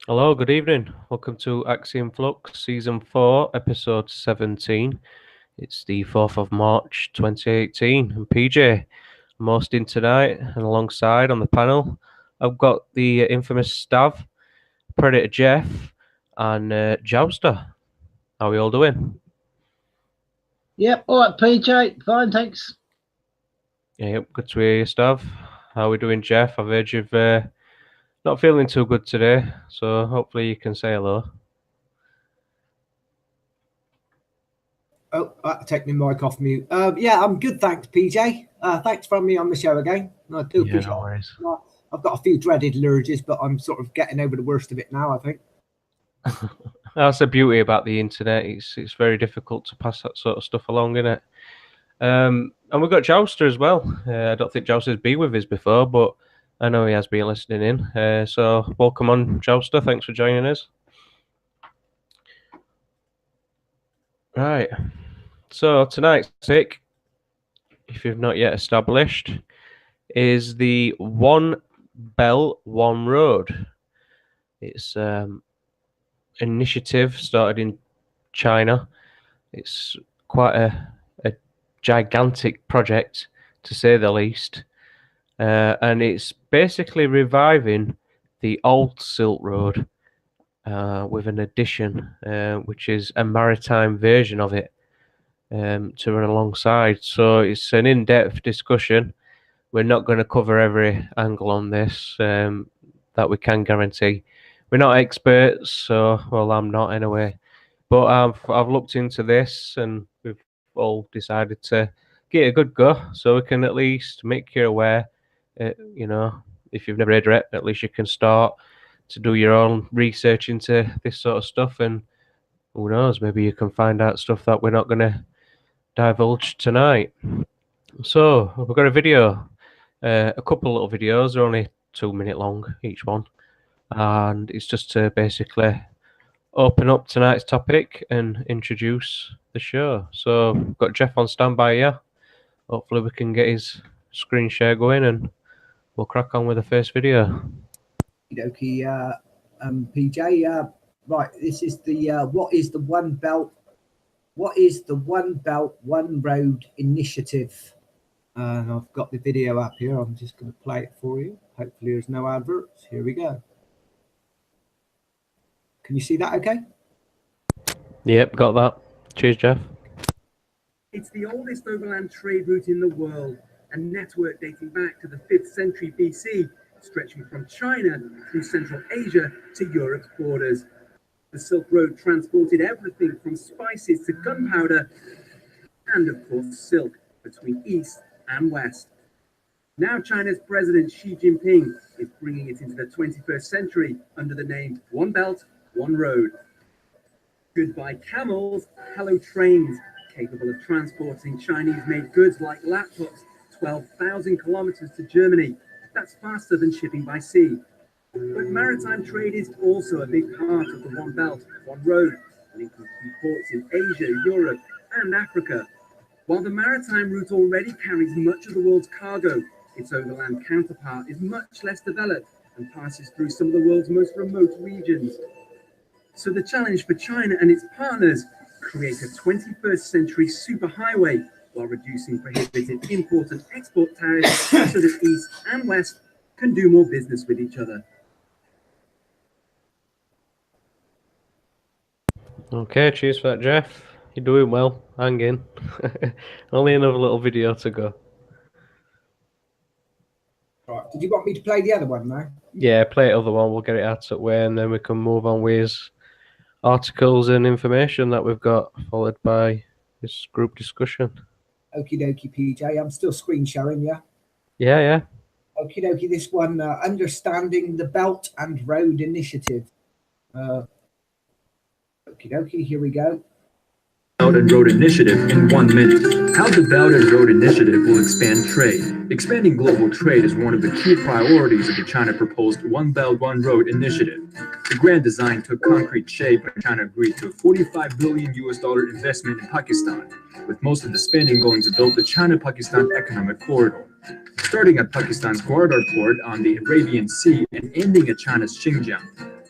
Hello, good evening. Welcome to Axiom Flux, Season 4, Episode 17. It's the 4th of March 2018. And PJ, I'm hosting tonight, and alongside on the panel, I've got the infamous Stav, Predator Geoff, and Jouster. How are we all doing? Yep, all right, PJ. Fine, thanks. Yep, good to hear you, Stav. How are we doing, Geoff? I've heard you've not feeling too good today, so hopefully you can say hello. Oh, taking the mic off mute. Yeah, I'm good, thanks, PJ. Thanks for having me on the show again. I do appreciate no worries. it. I've got a few dreaded allergies, but I'm sort of getting over the worst of it now, I think. That's the beauty about the internet. It's very difficult to pass that sort of stuff along, isn't it? And we've got Jouster as well. I don't think Jouster's been with us before, but I know he has been listening in. So welcome on, Jouster. Thanks for joining us. Right. So tonight's pick, if you've not yet established, is the One Belt, One Road. It's initiative started in China. It's quite a gigantic project, to say the least, and it's basically reviving the old Silk Road with an addition, which is a maritime version of it to run alongside. So it's an in-depth discussion. We're not going to cover every angle on this, that we can guarantee. We're not experts, so, well, I'm not anyway. But I've looked into this, and we've all decided to give it a good go, so we can at least make you aware. If you've never read it, at least you can start to do your own research into this sort of stuff, and who knows, maybe you can find out stuff that we're not going to divulge tonight. So we've got a video, a couple little videos. They're only 2 minute long each one, and it's just to basically open up tonight's topic and introduce the show. So we've got Geoff on standby here. Hopefully we can get his screen share going, and we'll crack on with the first video. Okay, PJ. Right, this is the what is the One Belt? What is the One Belt, One Road initiative? And I've got the video up here. I'm just going to play it for you. Hopefully there's no adverts. Here we go. Can you see that okay? Yep, got that. Cheers, Geoff. It's the oldest overland trade route in the world, a network dating back to the 5th century BC, stretching from China through Central Asia to Europe's borders. The Silk Road transported everything from spices to gunpowder and, of course, silk between East and West. Now China's President Xi Jinping is bringing it into the 21st century under the name One Belt, One Road. Goodbye camels, hello trains, capable of transporting Chinese-made goods like laptops 12,000 kilometers to Germany. That's faster than shipping by sea. But maritime trade is also a big part of the One Belt, One Road, linking key ports in Asia, Europe, and Africa. While the maritime route already carries much of the world's cargo, its overland counterpart is much less developed and passes through some of the world's most remote regions. So the challenge for China and its partners: create a 21st century superhighway while reducing prohibitive import and export tariffs so that East and West can do more business with each other. Okay, cheers for that, Geoff. You're doing well. Hang in. Only another little video to go. Right. Did you want me to play the other one now? Yeah, play the other one. We'll get it out of the way, and then we can move on with articles and information that we've got, followed by this group discussion. Okie dokie, PJ. I'm still screen sharing, yeah? Yeah. Okie dokie, this one, Understanding the Belt and Road Initiative. Okie dokie, here we go. Belt and Road Initiative in 1 minute. How the Belt and Road Initiative will expand trade. Expanding global trade is one of the key priorities of the China-proposed One Belt, One Road Initiative. The grand design took concrete shape when China agreed to a $45 billion investment in Pakistan, with most of the spending going to build the China-Pakistan Economic Corridor. Starting at Pakistan's Gwadar port on the Arabian Sea and ending at China's Xinjiang.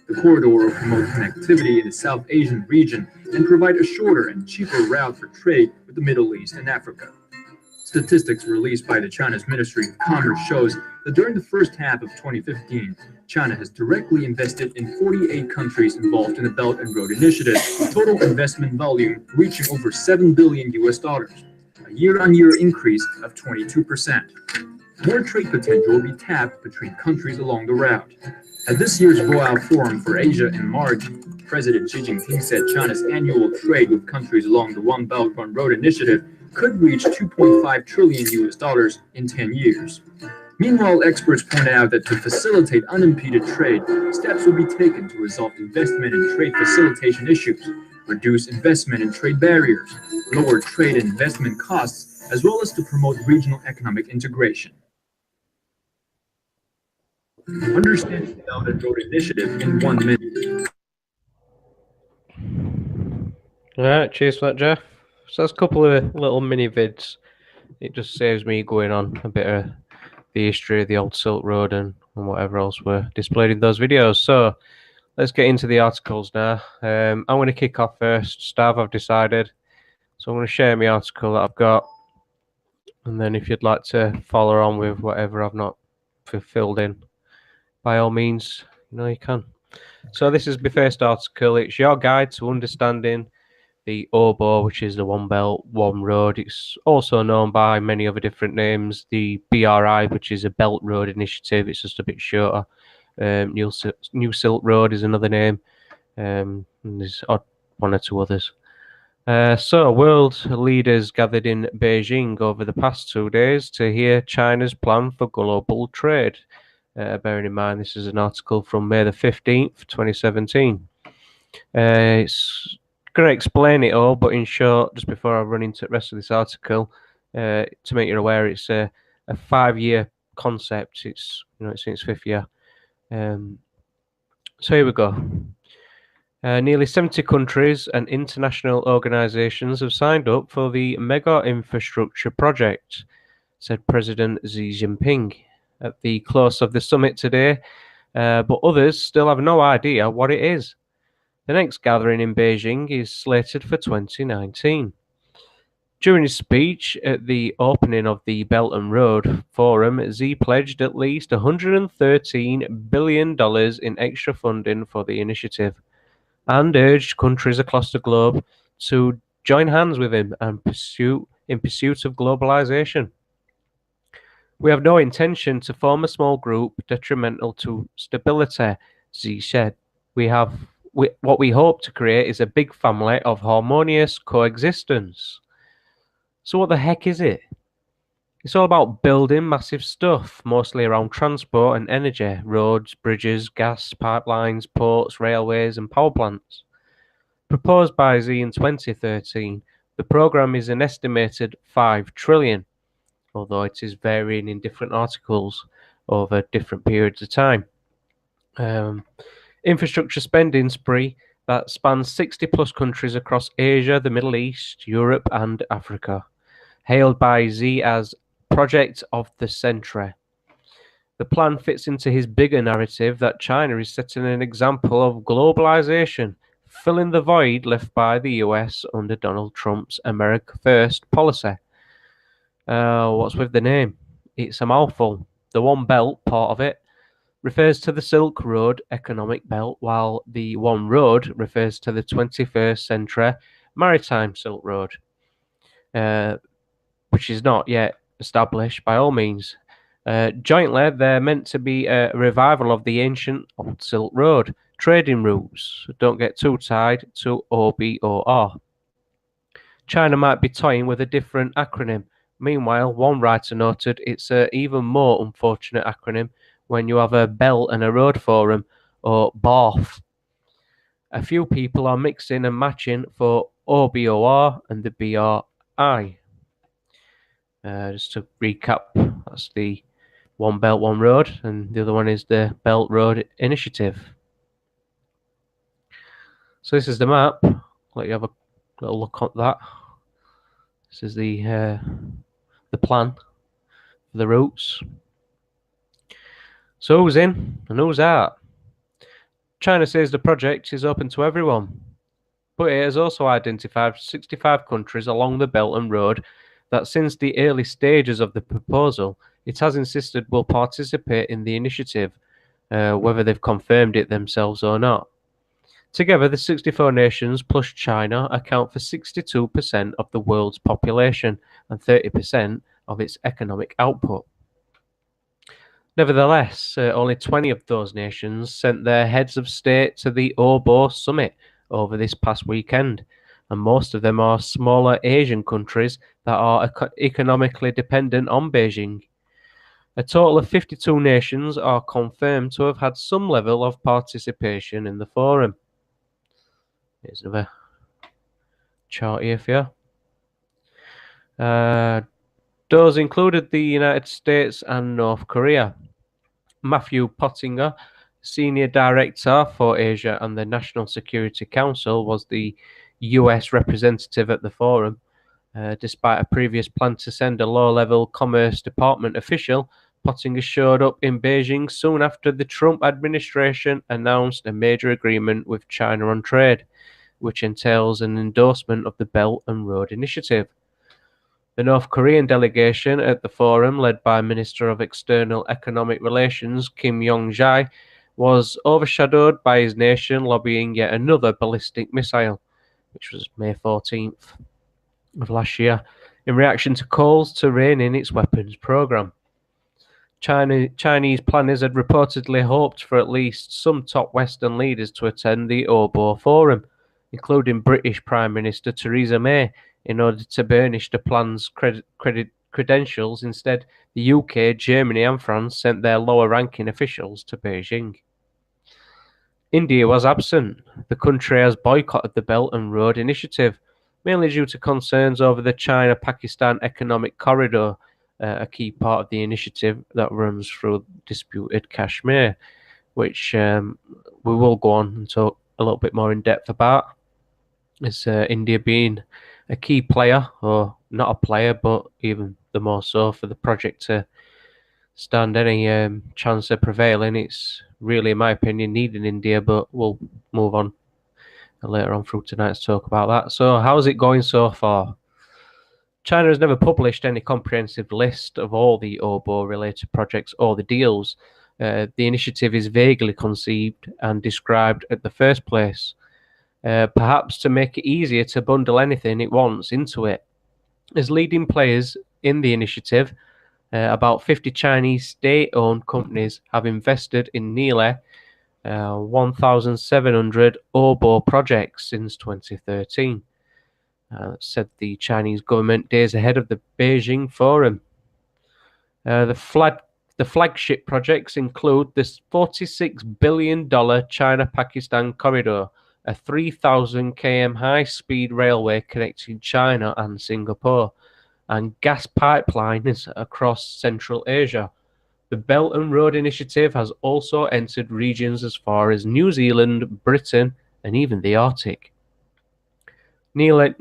The corridor will promote connectivity in the South Asian region and provide a shorter and cheaper route for trade with the Middle East and Africa. Statistics released by the China's Ministry of Commerce shows that during the first half of 2015, China has directly invested in 48 countries involved in the Belt and Road Initiative, total investment volume reaching over $7 billion, a year-on-year increase of 22%. More trade potential will be tapped between countries along the route. At this year's Boao Forum for Asia in March, President Xi Jinping said China's annual trade with countries along the One Belt One Road Initiative could reach $2.5 trillion in 10 years. Meanwhile, experts point out that to facilitate unimpeded trade, steps will be taken to resolve investment and trade facilitation issues, reduce investment and trade barriers, lower trade and investment costs, as well as to promote regional economic integration. Understand the Belt and Road Initiative in 1 minute. Alright, cheers for that, Geoff. So that's a couple of little mini vids. It just saves me going on a bit of the history of the old Silk Road and whatever else were displayed in those videos. So let's get into the articles now. I'm going to kick off first. Stav, I've decided. So I'm going to share my article that I've got. And then if you'd like to follow on with whatever I've not filled in, by all means, you can. So this is my first article. It's your guide to understanding the OBOR, which is the One Belt, One Road. It's also known by many other different names. The BRI, which is a Belt Road Initiative. It's just a bit shorter. New Silk Road is another name. And there's one or two others. So world leaders gathered in Beijing over the past 2 days to hear China's plan for global trade. Bearing in mind, this is an article from May the 15th, 2017. It's going to explain it all, but in short, just before I run into the rest of this article, to make you aware, it's a 5-year concept. It's it's in its 5th year. So here we go. Nearly 70 countries and international organizations have signed up for the mega infrastructure project, said President Xi Jinping at the close of the summit today, but others still have no idea what it is. The next gathering in Beijing is slated for 2019. During his speech at the opening of the Belt and Road Forum, Xi pledged at least $113 billion in extra funding for the initiative and urged countries across the globe to join hands with him and in pursuit of globalization. We have no intention to form a small group detrimental to stability, Xi said. What we hope to create is a big family of harmonious coexistence. So what the heck is it? It's all about building massive stuff, mostly around transport and energy, roads, bridges, gas, pipelines, ports, railways and power plants. Proposed by Xi in 2013, the program is an estimated $5 trillion, although it is varying in different articles over different periods of time. Infrastructure spending spree that spans 60 plus countries across Asia, the Middle East, Europe and Africa, hailed by Xi as project of the century. The plan fits into his bigger narrative that China is setting an example of globalization, filling the void left by the US under Donald Trump's America First policy. What's with the name? It's a mouthful. The One Belt part of it refers to the Silk Road economic belt, while the One Road refers to the 21st century maritime Silk Road, which is not yet established by all means. Jointly, they're meant to be a revival of the ancient old Silk Road trading routes. Don't get too tied to OBOR. China might be toying with a different acronym. Meanwhile, one writer noted it's an even more unfortunate acronym when you have a Belt and a Road Forum, or BORF. A few people are mixing and matching for OBOR and the BRI. Just to recap, that's the One Belt, One Road, and the other one is the Belt Road Initiative. So this is the map. Let you have a little look at that. This is the plan for the routes. So who's in and who's out? China says the project is open to everyone, but it has also identified 65 countries along the Belt and Road that since the early stages of the proposal, it has insisted will participate in the initiative, whether they've confirmed it themselves or not. Together, the 64 nations plus China account for 62% of the world's population and 30% of its economic output. Nevertheless, only 20 of those nations sent their heads of state to the OBOR summit over this past weekend, and most of them are smaller Asian countries that are economically dependent on Beijing. A total of 52 nations are confirmed to have had some level of participation in the forum. Here's another chart here for you. Those included the United States and North Korea. Matthew Pottinger, Senior Director for Asia and the National Security Council, was the US representative at the forum. Despite a previous plan to send a low-level Commerce Department official, Pottinger showed up in Beijing soon after the Trump administration announced a major agreement with China on trade, which entails an endorsement of the Belt and Road Initiative. The North Korean delegation at the forum, led by Minister of External Economic Relations Kim Yong-jae, was overshadowed by his nation lobbying yet another ballistic missile, which was May 14th of last year, in reaction to calls to rein in its weapons program. Chinese planners had reportedly hoped for at least some top Western leaders to attend the OBOR forum, including British Prime Minister Theresa May, in order to burnish the plan's credentials. Instead, the UK, Germany and France sent their lower-ranking officials to Beijing. India was absent. The country has boycotted the Belt and Road Initiative, mainly due to concerns over the China-Pakistan Economic Corridor, a key part of the initiative that runs through disputed Kashmir, which we will go on and talk a little bit more in depth about. It's India being a key player, or not a player, but even the more so for the project to stand any chance of prevailing. It's really, in my opinion, needed India, but we'll move on later on through tonight to talk about that. So how's it going so far? China has never published any comprehensive list of all the OBOR-related projects or the deals. The initiative is vaguely conceived and described at the first place, perhaps to make it easier to bundle anything it wants into it. As leading players in the initiative, about 50 Chinese state-owned companies have invested in nearly 1,700 OBOR projects since 2013, said the Chinese government days ahead of the Beijing forum. The flagship projects include this $46 billion China-Pakistan corridor, a 3,000 km high-speed railway connecting China and Singapore, and gas pipelines across Central Asia. The Belt and Road Initiative has also entered regions as far as New Zealand, Britain, and even the Arctic. Nearly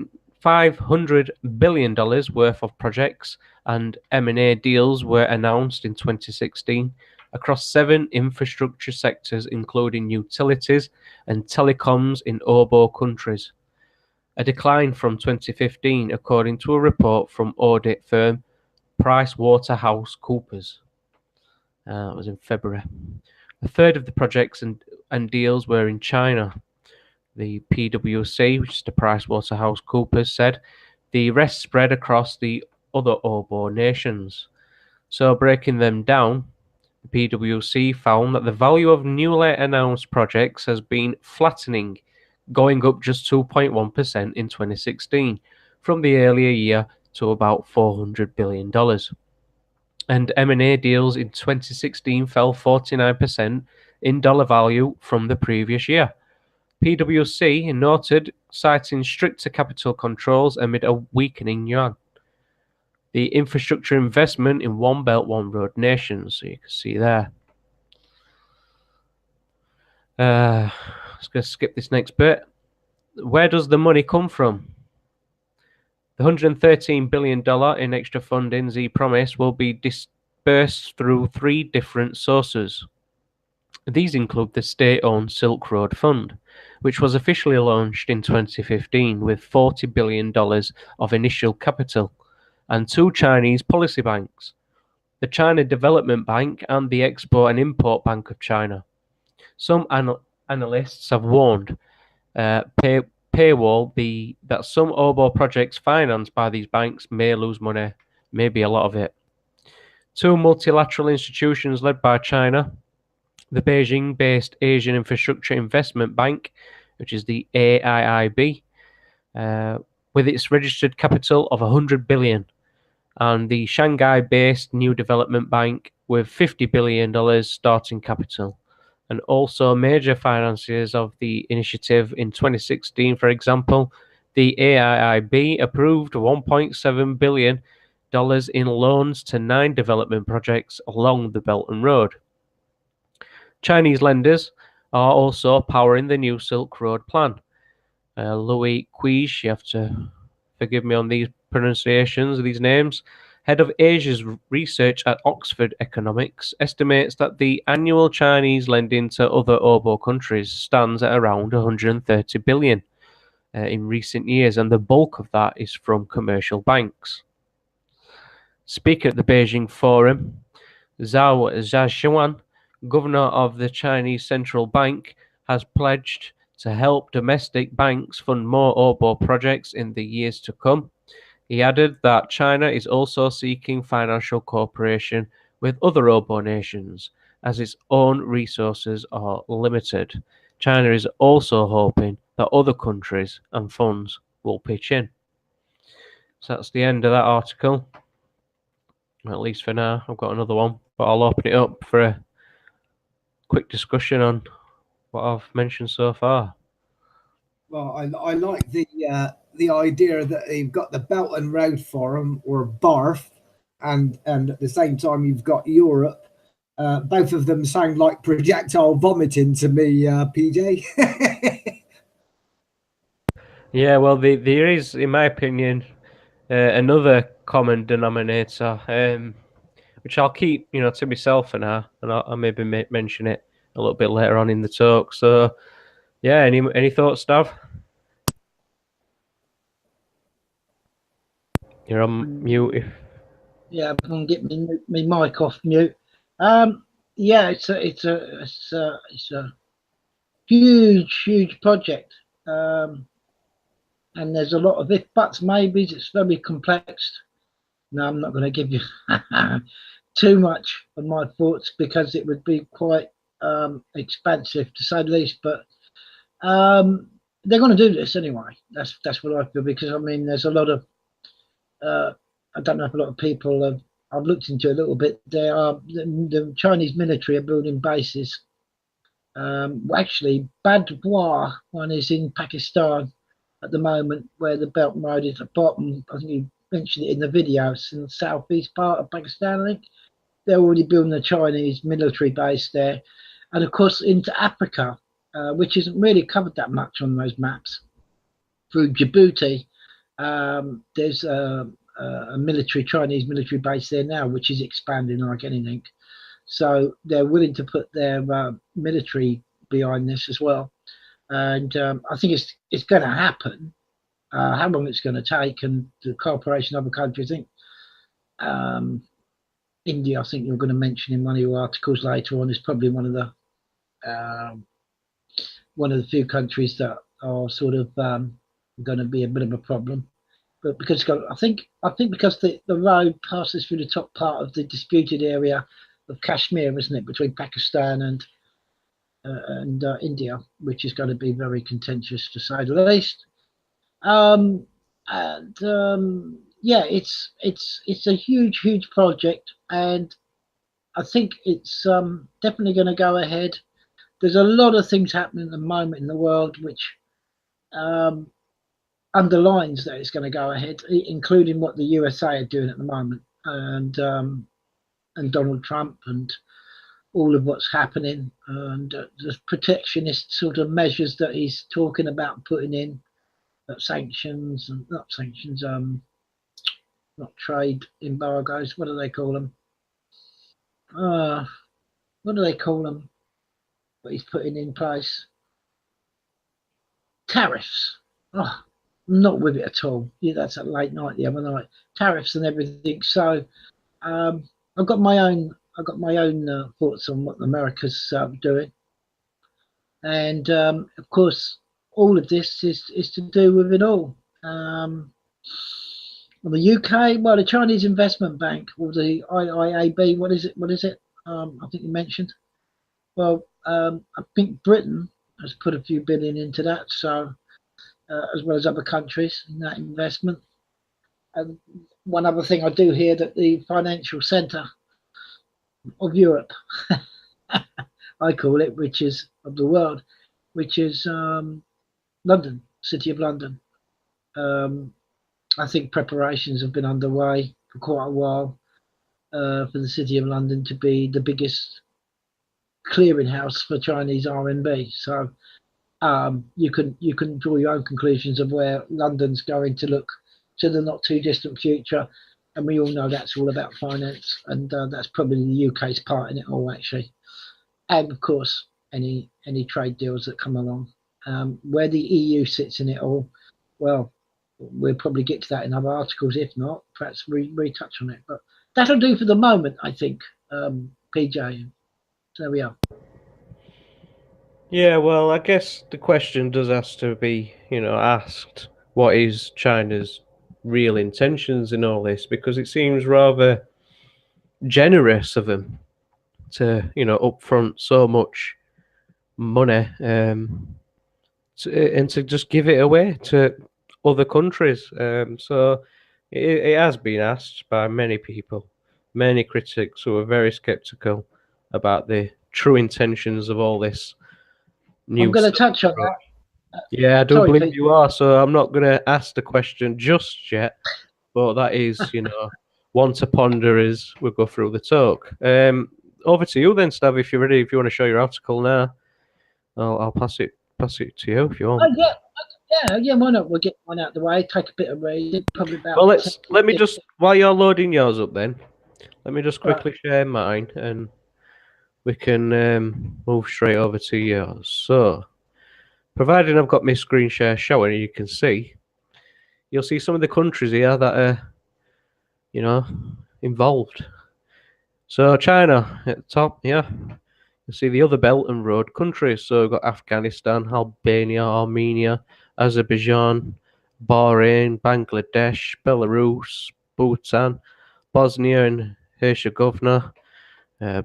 $500 billion worth of projects and M&A deals were announced in 2016 across 7 infrastructure sectors, including utilities and telecoms in OBOR countries, a decline from 2015 according to a report from audit firm PricewaterhouseCoopers. That was in February. A third of the projects and deals were in China. The PwC, which is the PricewaterhouseCoopers, said the rest spread across the other OBOR nations. So breaking them down, the PwC found that the value of newly announced projects has been flattening, going up just 2.1% in 2016 from the earlier year to about $400 billion. And M&A deals in 2016 fell 49% in dollar value from the previous year. PwC noted, citing stricter capital controls amid a weakening yuan. The infrastructure investment in One Belt, One Road nations, so you can see there. I'm just going to skip this next bit. Where does the money come from? The $113 billion in extra funding Z promised will be dispersed through 3 different sources. These include the state-owned Silk Road Fund, which was officially launched in 2015 with $40 billion of initial capital, and 2 Chinese policy banks, the China Development Bank and the Export and Import Bank of China. Some analysts have warned paywall that some OBOR projects financed by these banks may lose money, maybe a lot of it. 2 multilateral institutions led by China, the Beijing-based Asian Infrastructure Investment Bank, which is the AIIB, with its registered capital of $100 billion, and the Shanghai-based New Development Bank with $50 billion starting capital, and also major financiers of the initiative in 2016, for example, the AIIB approved $1.7 billion in loans to 9 development projects along the Belt and Road. Chinese lenders are also powering the new Silk Road plan. Louis Quiche, you have to forgive me on these pronunciations of these names, head of Asia's research at Oxford Economics, estimates that the annual Chinese lending to other OBOR countries stands at around 130 billion in recent years, and the bulk of that is from commercial banks. Speaking at the Beijing Forum, Zhao Zhaxian, governor of the Chinese Central Bank, has pledged to help domestic banks fund more OBOR projects in the years to come. He added that China is also seeking financial cooperation with other OBOR nations, as its own resources are limited. China is also hoping that other countries and funds will pitch in. So that's the end of that article. At least for now. I've got another one, but I'll open it up for a quick discussion on what I've mentioned so far. Well, I like the idea that you've got the Belt and Road Forum, or BARF, and at the same time you've got Europe. Both of them sound like projectile vomiting to me, PJ. Yeah, well, there is, in my opinion, another common denominator, which I'll keep, to myself for now, and I'll maybe mention it a little bit later on in the talk. So, yeah, any thoughts, Stav? You're on mute. Yeah, I'm gonna get me mic off mute. Yeah, it's a huge project, and there's a lot of if buts maybes. It's very complex. No, I'm not going to give you too much of my thoughts because it would be quite expensive to say the least. But they're going to do this anyway. That's what I feel, because I mean there's a lot of I don't know if a lot of people have. I've looked into it a little bit. There are the Chinese military are building bases. Actually, Badwar one is in Pakistan at the moment, where the Belt and Road is at the bottom. I think you mentioned it in the video. It's in the southeast part of Pakistan, I think. They're already building a Chinese military base there. And of course, into Africa, which isn't really covered that much on those maps, through Djibouti, there's a Chinese military base there now, which is expanding like anything. So they're willing to put their military behind this as well. And I think it's going to happen. How long it's going to take, and the cooperation of other countries. I think India, I think you're going to mention in one of your articles later on, is probably one of the few countries that are sort of going to be a bit of a problem. But because I think because the road passes through the top part of the disputed area of Kashmir, isn't it, between Pakistan and India, which is going to be very contentious to say the least. Yeah, it's a huge project, and I think it's definitely going to go ahead. There's a lot of things happening at the moment in the world which underlines that it's going to go ahead, including what the USA are doing at the moment, and Donald Trump and all of what's happening, and the protectionist sort of measures that he's talking about putting in, sanctions and not trade embargoes. What do they call them? What do they call them? what he's putting in place. Tariffs. Oh, I'm not with it at all. Yeah, that's at late night the other night. Tariffs and everything. So I've got my own thoughts on what America's doing, and of course, all of this is to do with it all. Well, the UK, well, the Chinese Investment Bank, or the IIAB, what is it? I think you mentioned. Well, I think Britain has put a few billion into that, so as well as other countries in that investment. And one other thing I do hear that the financial centre of Europe, I call it, which is of the world, which is London, City of London. I think preparations have been underway for quite a while for the City of London to be the biggest clearinghouse for Chinese RMB. So you can draw your own conclusions of where London's going to look to the not too distant future, and we all know that's all about finance, and that's probably the UK's part in it all, actually, and of course any trade deals that come along. Where the EU sits in it all, well, we'll probably get to that in other articles. If not, perhaps retouch on it, but that'll do for the moment, I think. PJ, so there we are. Yeah, well, I guess the question does have to be, asked, what is China's real intentions in all this? Because it seems rather generous of them to, upfront so much money and to just give it away to other countries. So it has been asked by many people, many critics who are very skeptical about the true intentions of all this. I'm going to touch on that. Yeah, I do Sorry, believe Pete. you are. So I'm not going to ask the question just yet, but that is, one to ponder as we go through the talk. Over to you then, Stav, if you're ready. If you want to show your article now, I'll pass it to you if you want. Yeah. Why not? We'll get one out of the way. Take a bit of reading. Probably about. Well, let me just, while you're loading yours up, then let me just quickly share mine, and we can move straight over to yours. So, providing I've got my screen share showing, you can see, you'll see some of the countries here that are, involved. So China at the top, yeah. You see the other Belt and Road countries. So we've got Afghanistan, Albania, Armenia, Azerbaijan, Bahrain, Bangladesh, Belarus, Bhutan, Bosnia and Herzegovina,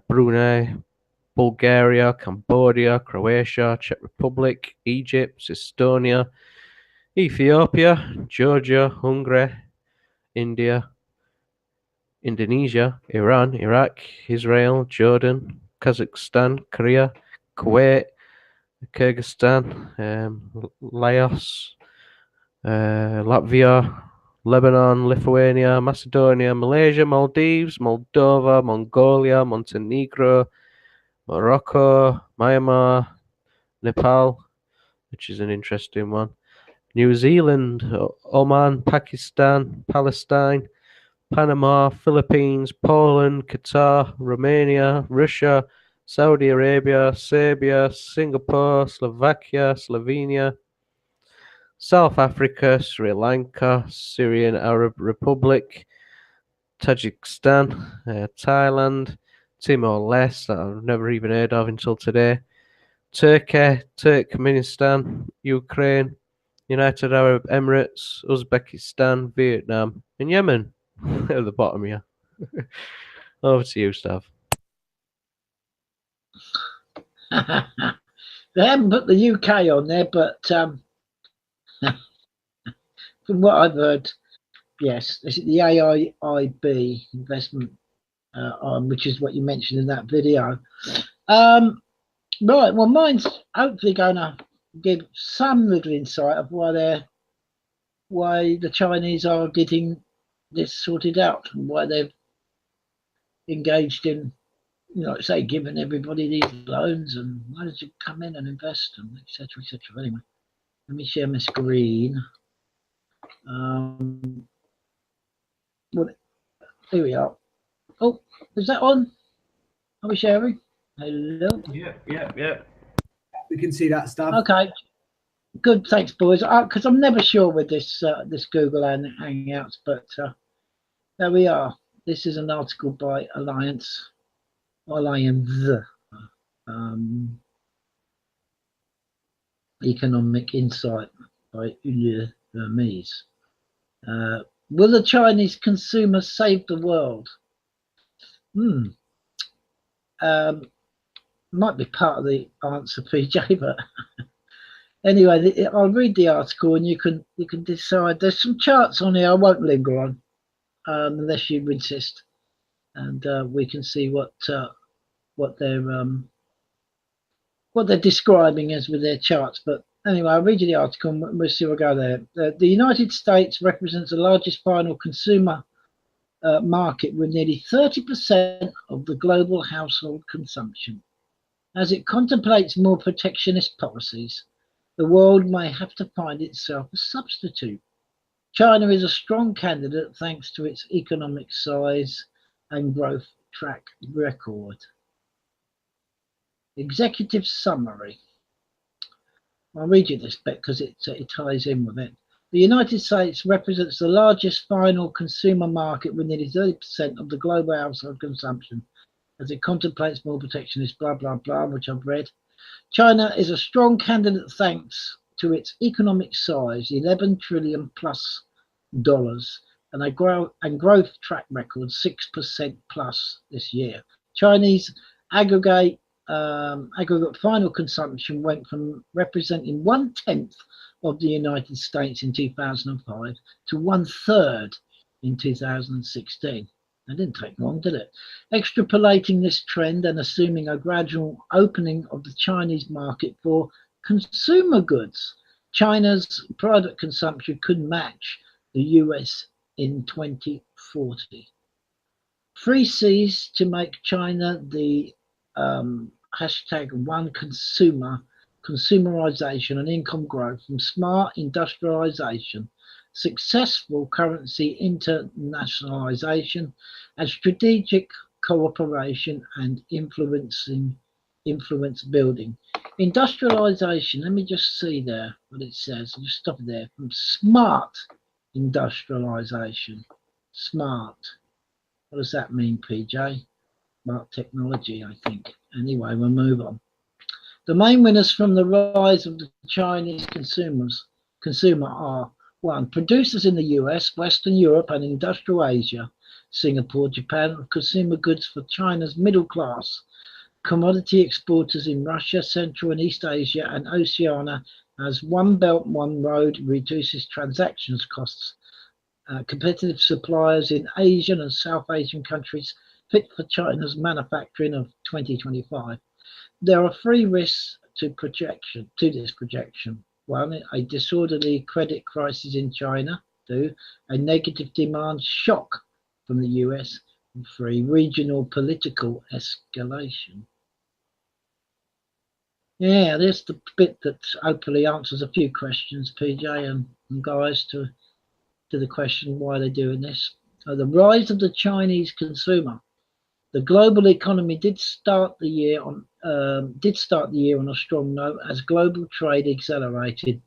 Brunei, Bulgaria, Cambodia, Croatia, Czech Republic, Egypt, Estonia, Ethiopia, Georgia, Hungary, India, Indonesia, Iran, Iraq, Israel, Jordan, Kazakhstan, Korea, Kuwait, Kyrgyzstan, Laos, Latvia, Lebanon, Lithuania, Macedonia, Malaysia, Maldives, Moldova, Mongolia, Montenegro, Morocco, Myanmar, Nepal, which is an interesting one, New Zealand, Oman, Pakistan, Palestine, Panama, Philippines, Poland, Qatar, Romania, Russia, Saudi Arabia, Serbia, Singapore, Slovakia, Slovenia, South Africa, Sri Lanka, Syrian Arab Republic, Tajikistan, Thailand, Timor-Leste, that I've never even heard of until today, Turkey, Turkmenistan, Ukraine, United Arab Emirates, Uzbekistan, Vietnam, and Yemen. At the bottom here. Over to you, Stav. They haven't put the UK on there, but from what I've heard, yes, this is the AIIB investment arm, which is what you mentioned in that video. Right, well, mine's hopefully going to give some little insight of why the Chinese are getting this sorted out and why they've engaged in, say, giving everybody these loans and why did you come in and invest and etc. Anyway, let me share my screen. Well, here we are. Oh, is that on? Are we sharing? Hello. Yeah. We can see that stuff. Okay. Good, thanks, boys. Because I'm never sure with this this Google Hangouts, but there we are. This is an article by Alliance Economic Insight by Ulle Hermes. Will the Chinese consumer save the world? Might be part of the answer, PJ, but anyway, I'll read the article and you can decide. There's some charts on here I won't linger on unless you insist, and we can see what they're describing as with their charts. But anyway, I'll read you the article and we'll see where we go there. The United States represents the largest final consumer market with nearly 30% of the global household consumption. As it contemplates more protectionist policies, the world may have to find itself a substitute. China is a strong candidate thanks to its economic size and growth track record. Executive summary. I'll read you this bit because it ties in with it. The United States represents the largest final consumer market with nearly 30% of the global household consumption as it contemplates more protectionist blah, blah, blah, which I've read. China is a strong candidate thanks to its economic size, $11 trillion plus and a growth track record 6% plus this year. Chinese aggregate final consumption went from representing 1/10 of the United States in 2005 to 1/3 in 2016. It didn't take long, did it? Extrapolating this trend and assuming a gradual opening of the Chinese market for consumer goods, China's private consumption could match the US in 2040. 3 C's to make China the #1 consumerization and income growth from smart industrialization, successful currency internationalization, and strategic cooperation and influence building. Industrialization, let me just see there what it says. I'll just stop it there. From smart industrialization. Smart. What does that mean, PJ? Smart technology, I think. Anyway, we'll move on. The main winners from the rise of the Chinese consumer are 1. Producers in the US, Western Europe and industrial Asia, Singapore, Japan, consumer goods for China's middle class, commodity exporters in Russia, Central and East Asia and Oceania, as One Belt, One Road reduces transactions costs. Competitive suppliers in Asian and South Asian countries fit for China's manufacturing of 2025. There are 3 risks to this projection. 1, a disorderly credit crisis in China. 2, a negative demand shock from the US. And 3, regional political escalation. Yeah, there's the bit that hopefully answers a few questions, PJ and guys, to the question why they're doing this. The rise of the Chinese consumer. The global economy did start the year on a strong note as global trade accelerated,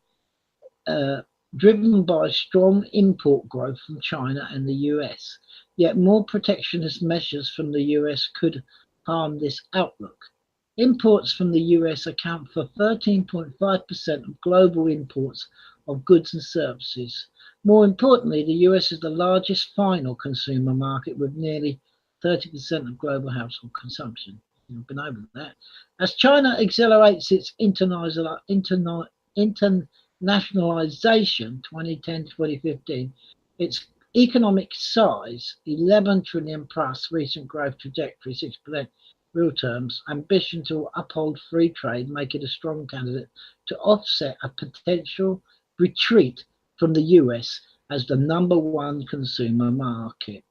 driven by strong import growth from China and the US. Yet more protectionist measures from the US could harm this outlook. Imports from the US account for 13.5% of global imports of goods and services. More importantly, the US is the largest final consumer market with nearly 30% of global household consumption. You've been over that. As China accelerates its internationalization 2010-2015, its economic size, 11 trillion plus, recent growth trajectory, 6% real terms, ambition to uphold free trade, make it a strong candidate to offset a potential retreat from the US as the #1 consumer market.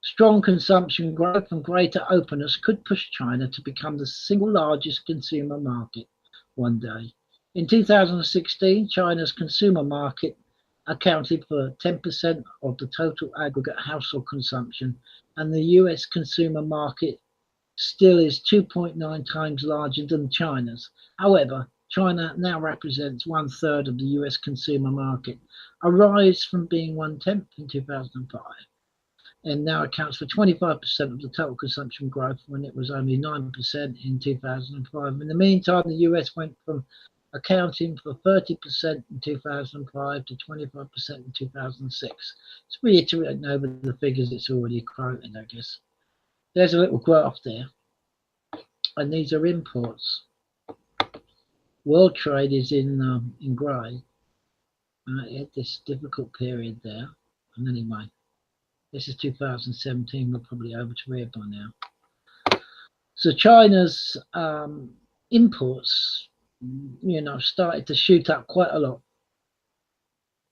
Strong consumption growth and greater openness could push China to become the single largest consumer market one day. In 2016, China's consumer market accounted for 10% of the total aggregate household consumption, and the US consumer market still is 2.9 times larger than China's. However, China now represents 1/3 of the US consumer market, a rise from being 1/10 in 2005, and now accounts for 25% of the total consumption growth when it was only 9% in 2005. In the meantime, the US went from accounting for 30% in 2005 to 25% in 2006. It's reiterating over the figures it's already quoted, I guess. There's a little graph there, and these are imports. World trade is in grey. It had this difficult period there, and anyway, this is 2017. We're probably over to here by now. So China's imports, started to shoot up quite a lot,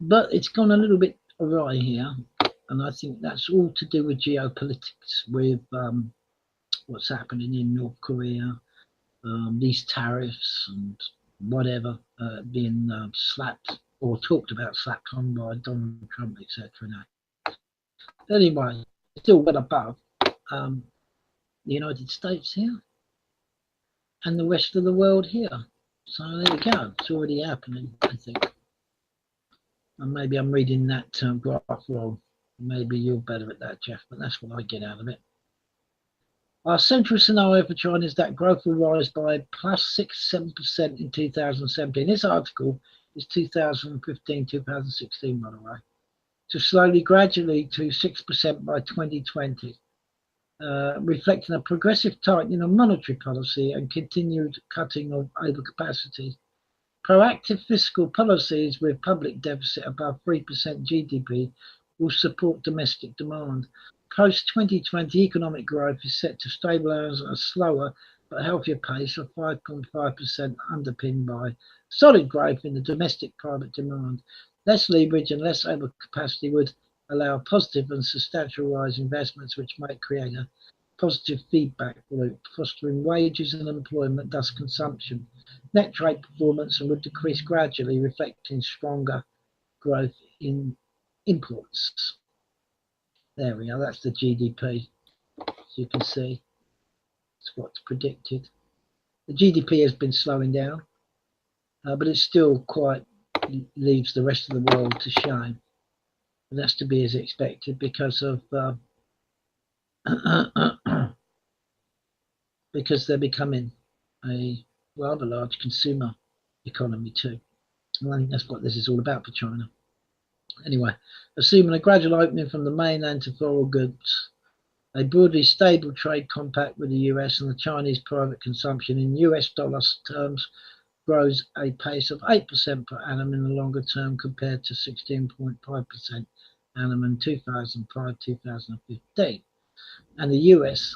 but it's gone a little bit awry here, and I think that's all to do with geopolitics, with what's happening in North Korea, these tariffs and whatever being slapped or talked about, slapped on by Donald Trump, etc. Now, anyway, still well above the United States here and the rest of the world here. So there you go. It's already happening, I think. And maybe I'm reading that graph wrong. Maybe you're better at that, Geoff, but that's what I get out of it. Our central scenario for China is that growth will rise by plus 6-7% in 2017. This article is 2015-2016, by the way, to slowly, gradually to 6% by 2020, reflecting a progressive tightening of monetary policy and continued cutting of overcapacity. Proactive fiscal policies with public deficit above 3% GDP will support domestic demand. Post-2020 economic growth is set to stabilise at a slower but healthier pace of 5.5%, underpinned by solid growth in the domestic private demand. Less leverage and less overcapacity would allow positive and substantial rise in investments, which might create a positive feedback loop, fostering wages and employment, thus consumption. Net trade performance would decrease gradually, reflecting stronger growth in imports. There we are, that's the GDP. As you can see, it's what's predicted. The GDP has been slowing down, but it still quite leaves the rest of the world to shame. And that's to be as expected because of because they're becoming a rather large consumer economy too. And I think that's what this is all about for China. Anyway, assuming a gradual opening from the mainland to foreign goods, a broadly stable trade compact with the US and the Chinese private consumption in US dollar terms grows a pace of 8% per annum in the longer term compared to 16.5% annum in 2005-2015. And the US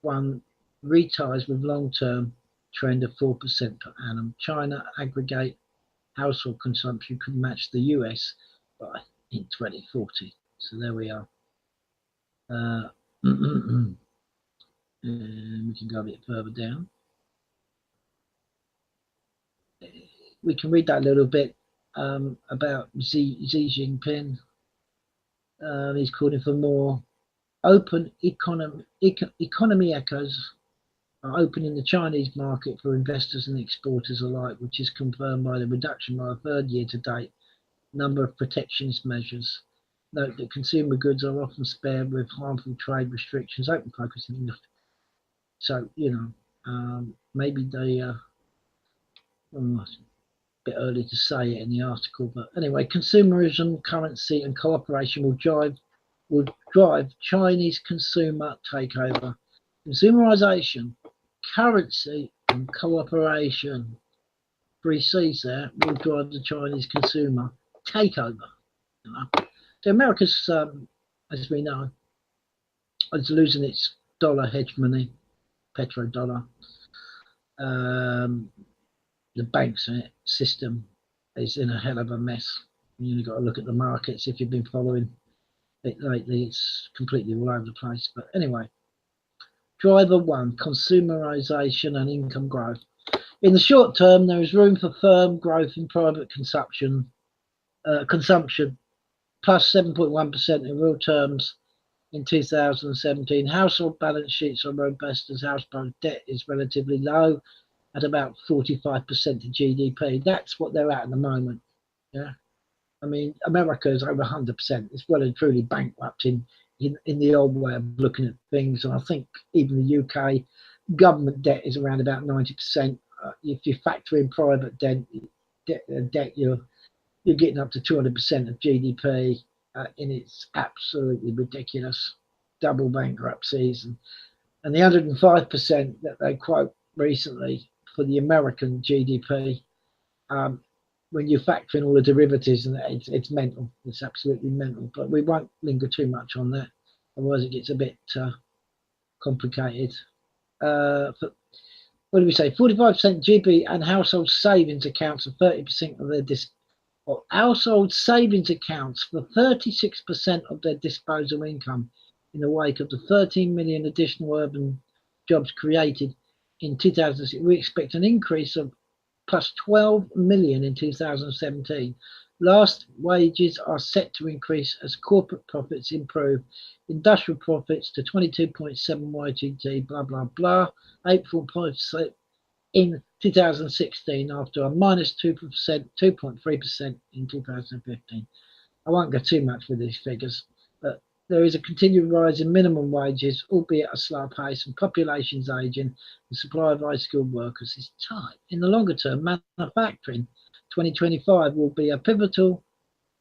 one reties with long-term trend of 4% per annum. China aggregate household consumption could match the US by in 2040. So there we are. And we can go a bit further down. We can read that a little bit about Xi Jinping. He's calling for more open economy echoes are opening the Chinese market for investors and exporters alike, which is confirmed by the reduction by a third year to date number of protectionist measures. Note that consumer goods are often spared with harmful trade restrictions, open focus in industry. So, maybe they a bit early to say it in the article, but anyway, consumerism, currency and cooperation will drive Chinese consumer takeover. Consumerization, currency and cooperation, 3 C's there, will drive the Chinese consumer takeover. So America's, as we know, is losing its dollar hegemony, petrodollar. The banks system is in a hell of a mess. You've got to look at the markets. If you've been following it lately, it's completely all over the place. But anyway, driver 1, consumerization and income growth. In the short term, there is room for firm growth in private consumption, plus 7.1% in real terms, in 2017. Household balance sheets are robust as household debt is relatively low at about 45% of GDP. That's what they're at the moment. Yeah, I mean, America is over 100%. It's well and truly bankrupt in the old way of looking at things. And I think even the UK government debt is around about 90%. If you factor in private debt, you're getting up to 200% of GDP, and it's absolutely ridiculous. Double bankruptcies, and the 105% that they quote recently for the American GDP, when you factor in all the derivatives, and it's mental. It's absolutely mental. But we won't linger too much on that, otherwise it gets a bit complicated. What do we say? 45% GB and household savings accounts for 30% of their household savings accounts for 36% of their disposable income in the wake of the 13 million additional urban jobs created in 2006. We expect an increase of plus 12 million in 2017. Last wages are set to increase as corporate profits improve. Industrial profits to 22.7 YTD, blah, blah, blah. 8.5% in 2016 after a minus 2.3% in 2015. I won't go too much with these figures, but there is a continued rise in minimum wages, albeit at a slow pace, and population's aging. The supply of high-skilled workers is tight. In the longer term, manufacturing 2025 will be pivotal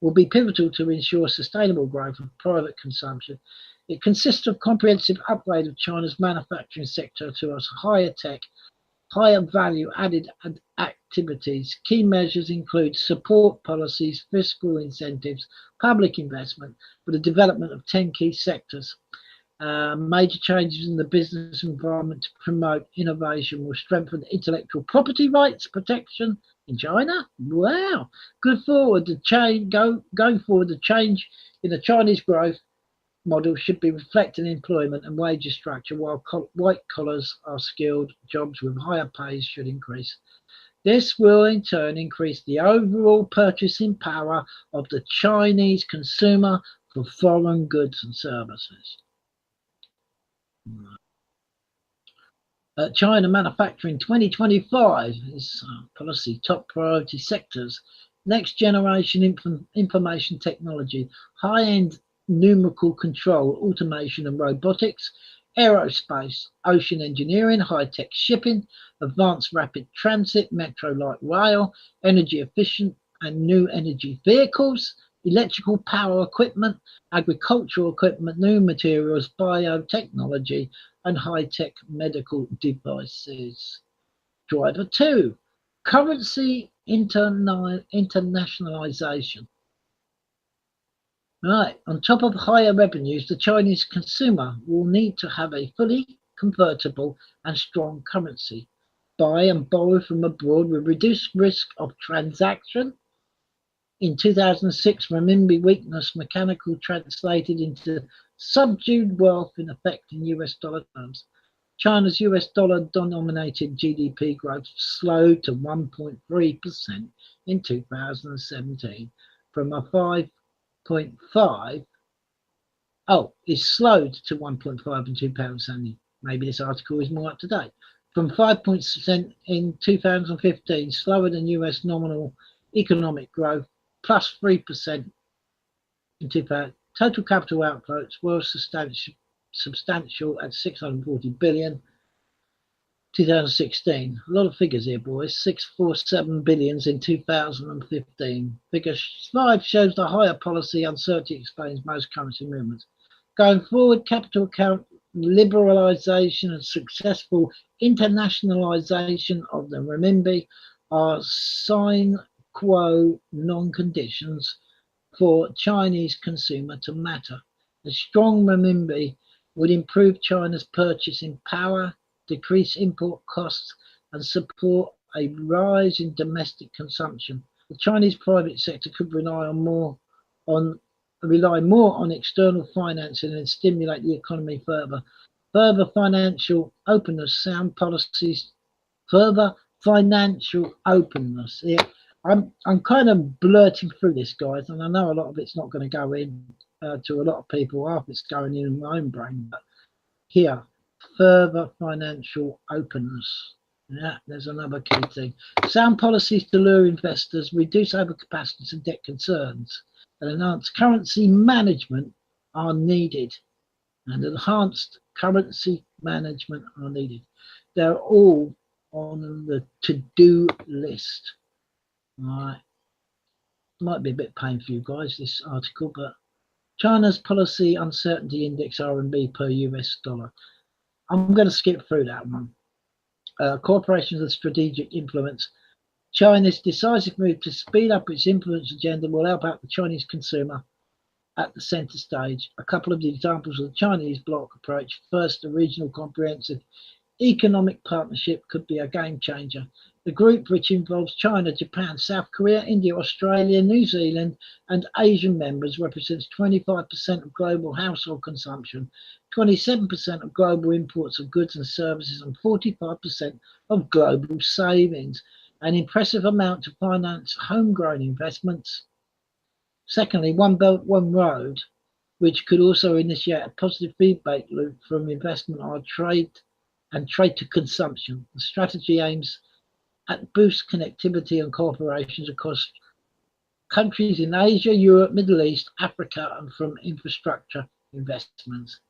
to ensure sustainable growth of private consumption. It consists of comprehensive upgrade of China's manufacturing sector to a higher tech, higher value added activities. Key measures include support policies, fiscal incentives, public investment for the development of 10 key sectors. Major changes in the business environment to promote innovation will strengthen intellectual property rights protection in China. Wow, going forward, going forward, the change in the Chinese growth model should be reflected in employment and wages structure, while white collars are skilled jobs with higher pays should increase. This will in turn increase the overall purchasing power of the Chinese consumer for foreign goods and services. China manufacturing 2025 is policy top priority sectors. Next generation information technology, high-end numerical control, automation and robotics, aerospace, ocean engineering, high-tech shipping, advanced rapid transit, metro light rail, energy efficient and new energy vehicles, electrical power equipment, agricultural equipment, new materials, biotechnology and high-tech medical devices. Driver 2, currency internationalization. Right, on top of higher revenues, the Chinese consumer will need to have a fully convertible and strong currency. Buy and borrow from abroad with reduced risk of transaction. In 2006, renminbi weakness mechanically translated into subdued wealth in effect in US dollar terms. China's US dollar denominated GDP growth slowed to 1.3% in 2017 from a 5.5. It's slowed to 1.5 in 2017. Maybe this article is more up to date. From 5% in 2015, slower than US nominal economic growth, plus 3% in 2000. Total capital outflows were substantial at 640 billion. 2016, a lot of figures here, boys. 647 billions in 2015. Figure 5 shows the higher policy uncertainty explains most currency movements. Going forward, capital account liberalization and successful internationalization of the renminbi are sine qua non conditions for Chinese consumer to matter. A strong renminbi would improve China's purchasing power, decrease import costs, and support a rise in domestic consumption. The Chinese private sector could rely more on external financing and stimulate the economy further. Further financial openness, sound policies. Further financial openness. Yeah, I'm kind of blurting through this, guys, and I know a lot of it's not going to go in to a lot of people. Half it's going in my own brain. But here, further financial openness. Yeah, there's another key thing. Sound policies to lure investors, reduce overcapacities and debt concerns, and enhance currency management are needed. And enhanced currency management are needed. They're all on the to-do list. All right. Might be a bit pain for you guys, this article, but China's policy uncertainty index RMB per US dollar. I'm going to skip through that one. Corporations of strategic influence. China's decisive move to speed up its influence agenda will help out the Chinese consumer at the center stage. A couple of the examples of the Chinese bloc approach. First, a regional comprehensive economic partnership could be a game changer. The group, which involves China, Japan, South Korea, India, Australia, New Zealand, and Asian members, represents 25% of global household consumption, 27% of global imports of goods and services, and 45% of global savings. An impressive amount to finance homegrown investments. Secondly, One Belt, One Road, which could also initiate a positive feedback loop from investment on trade and trade to consumption. The strategy aims at boost connectivity and cooperations across countries in Asia, Europe, Middle East, Africa, and from infrastructure investments.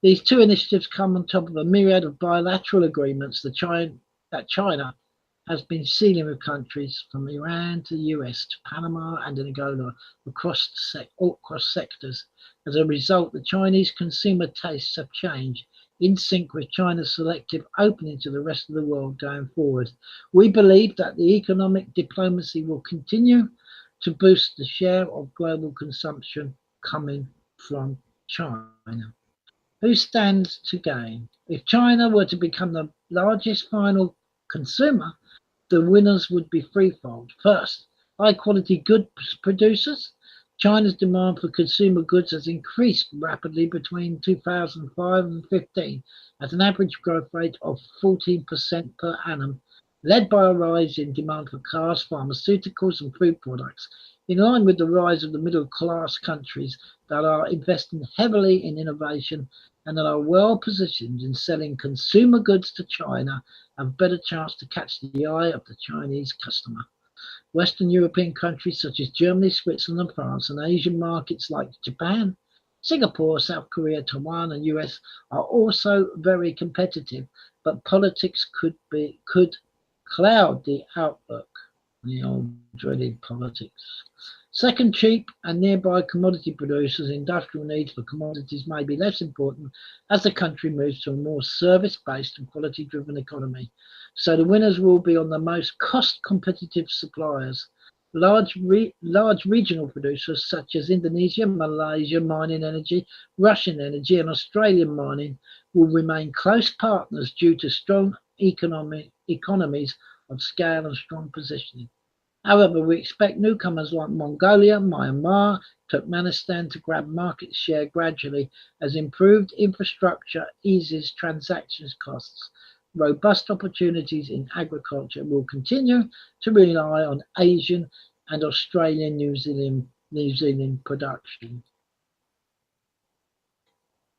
These two initiatives come on top of a myriad of bilateral agreements that China has been sealing with countries from Iran to the US to Panama and Angola across sectors. As a result, the Chinese consumer tastes have changed in sync with China's selective opening to the rest of the world going forward. We believe that the economic diplomacy will continue to boost the share of global consumption coming from China. Who stands to gain? If China were to become the largest final consumer, the winners would be threefold. First, high-quality goods producers. China's demand for consumer goods has increased rapidly between 2005 and 2015 at an average growth rate of 14% per annum, led by a rise in demand for cars, pharmaceuticals, and food products, in line with the rise of the middle-class countries that are investing heavily in innovation and that are well positioned in selling consumer goods to China, have a better chance to catch the eye of the Chinese customer. Western European countries such as Germany, Switzerland, and France, and Asian markets like Japan, Singapore, South Korea, Taiwan, and US are also very competitive, but politics could cloud the outlook. The old dreaded politics. Second, cheap and nearby commodity producers' industrial needs for commodities may be less important as the country moves to a more service-based and quality-driven economy. So the winners will be on the most cost-competitive suppliers. Large regional producers such as Indonesia, Malaysia mining energy, Russian energy, and Australian mining will remain close partners due to strong economies of scale and strong positioning. However, we expect newcomers like Mongolia, Myanmar, Turkmenistan to grab market share gradually as improved infrastructure eases transactions costs. Robust opportunities in agriculture will continue to rely on Asian and Australian New Zealand production.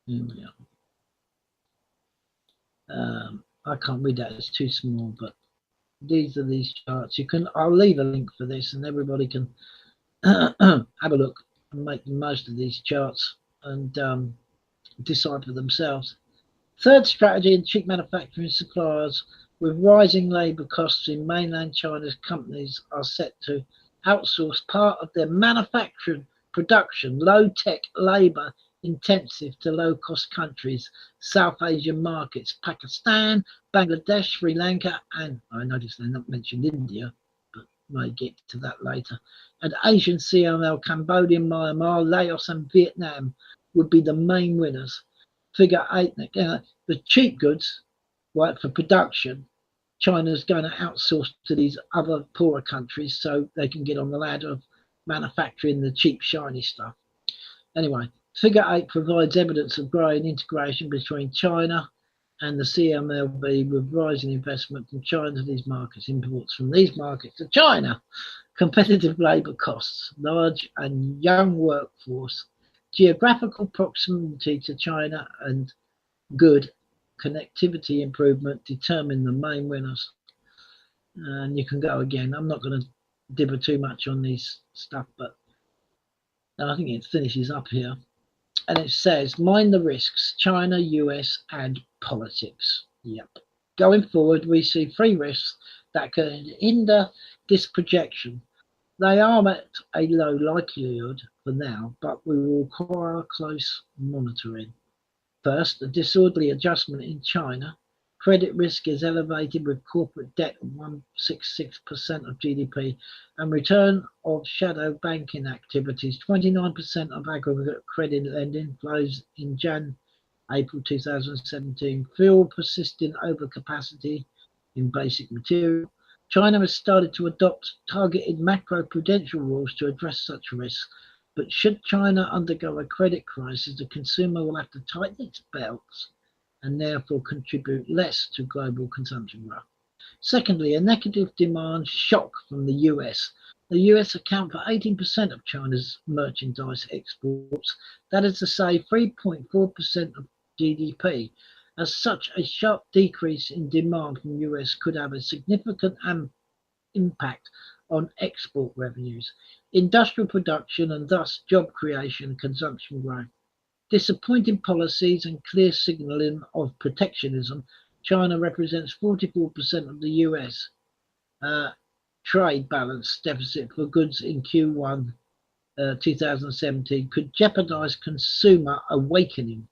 Here we are. I can't read that, it's too small, but these are these charts. I'll leave a link for this and everybody can have a look and make the most of these charts and decide for themselves. Third strategy in cheap manufacturing suppliers. With rising labour costs in mainland China's companies are set to outsource part of their manufacturing production, low-tech labour intensive to low-cost countries, South Asian markets, Pakistan, Bangladesh, Sri Lanka, and I noticed they're not mentioned India, but may get to that later, and Asian CML, Cambodia, Myanmar, Laos, and Vietnam would be the main winners. Figure 8, the cheap goods, right, for production, China's going to outsource to these other poorer countries so they can get on the ladder of manufacturing the cheap, shiny stuff. Anyway, Figure 8 provides evidence of growing integration between China and the CMLB with rising investment from China to these markets, imports from these markets to China, competitive labour costs, large and young workforce, Geographical proximity to China and good connectivity improvement determine the main winners. And you can go again. I'm not going to dibber too much on these stuff, but I think it finishes up here. And it says, mind the risks, China, US, and politics. Yep. Going forward, we see 3 risks that can hinder this projection. They are at a low likelihood for now, but we will require close monitoring. First, a disorderly adjustment in China. Credit risk is elevated with corporate debt of 166% of GDP and return of shadow banking activities. 29% of aggregate credit lending flows in April 2017. Fuel persisting overcapacity in basic material. China has started to adopt targeted macro-prudential rules to address such risks. But should China undergo a credit crisis, the consumer will have to tighten its belts and therefore contribute less to global consumption growth. Secondly, a negative demand shock from the US. The US account for 18% of China's merchandise exports. That is to say, 3.4% of GDP. As such, a sharp decrease in demand from the US could have a significant impact on export revenues, industrial production, and thus job creation and consumption growth. Disappointing policies and clear signaling of protectionism. China represents 44% of the US trade balance deficit for goods in Q1 2017 could jeopardize consumer awakening.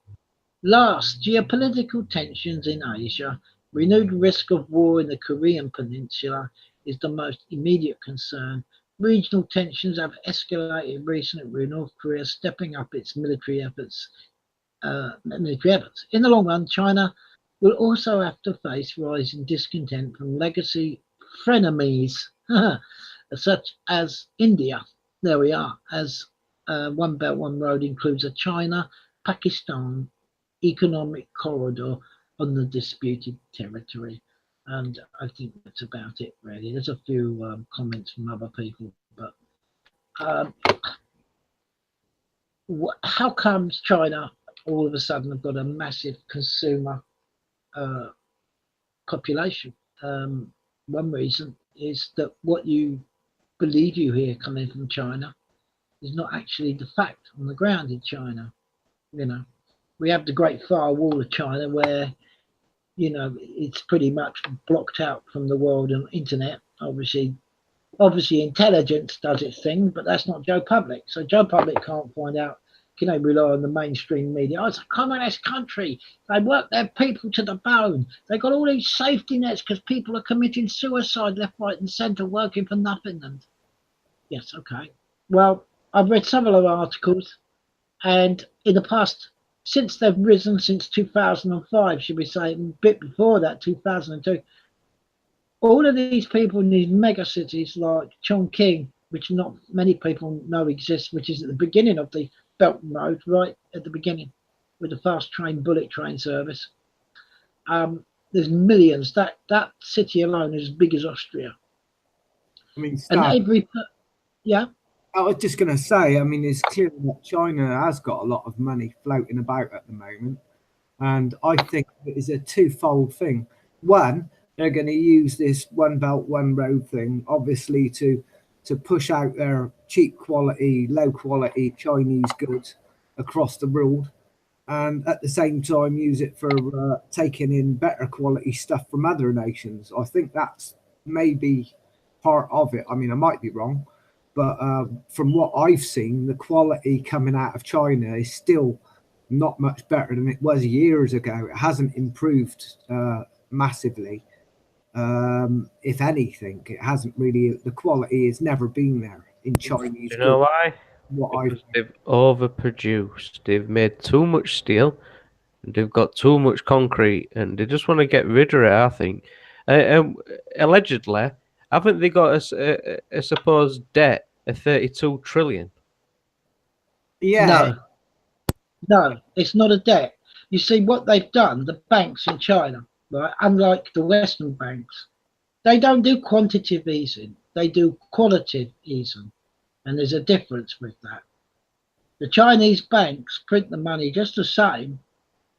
Last, geopolitical tensions in Asia. Renewed risk of war in the Korean Peninsula is the most immediate concern. Regional tensions have escalated recently, with North Korea stepping up its military efforts. In the long run, China will also have to face rising discontent from legacy frenemies, such as India. There we are, as One Belt, One Road includes a China-Pakistan economic corridor on the disputed territory. And I think that's about it, really. There's a few comments from other people, but how comes China all of a sudden have got a massive consumer population? One reason is that what you believe you hear coming from China is not actually the fact on the ground in China. You know, we have the Great Firewall of China where, you know, it's pretty much blocked out from the world and internet. Obviously intelligence does its thing, but that's not Joe Public. So Joe Public can't find out, can they rely on the mainstream media? Oh, it's a communist country. They work their people to the bone. They got all these safety nets because people are committing suicide left, right and centre, working for nothing. And yes, okay. Well, I've read several articles, and in the past, since they've risen since 2005, should we say, a bit before that, 2002, all of these people in these mega cities like Chongqing, which not many people know exists, which is at the beginning of the Belt and Road, right at the beginning, with the fast train, bullet train service. There's millions. That city alone is as big as Austria. I mean, and yeah. I was just going to say, I mean, it's clear that China has got a lot of money floating about at the moment. And I think it is a twofold thing. One, they're going to use this One Belt, One Road thing, obviously, to push out their cheap quality, low quality Chinese goods across the world. And at the same time, use it for taking in better quality stuff from other nations. I think that's maybe part of it. I mean, I might be wrong. But from what I've seen, the quality coming out of China is still not much better than it was years ago. It hasn't improved massively. If anything, it hasn't really. The quality has never been there in Chinese. Do you know why? Because they've overproduced. They've made too much steel. And they've got too much concrete, and they just want to get rid of it, I think. Allegedly, haven't they got a supposed debt of 32 trillion? Yeah. No, it's not a debt. You see, what they've done, the banks in China, right, unlike the Western banks, they don't do quantitative easing. They do qualitative easing. And there's a difference with that. The Chinese banks print the money just the same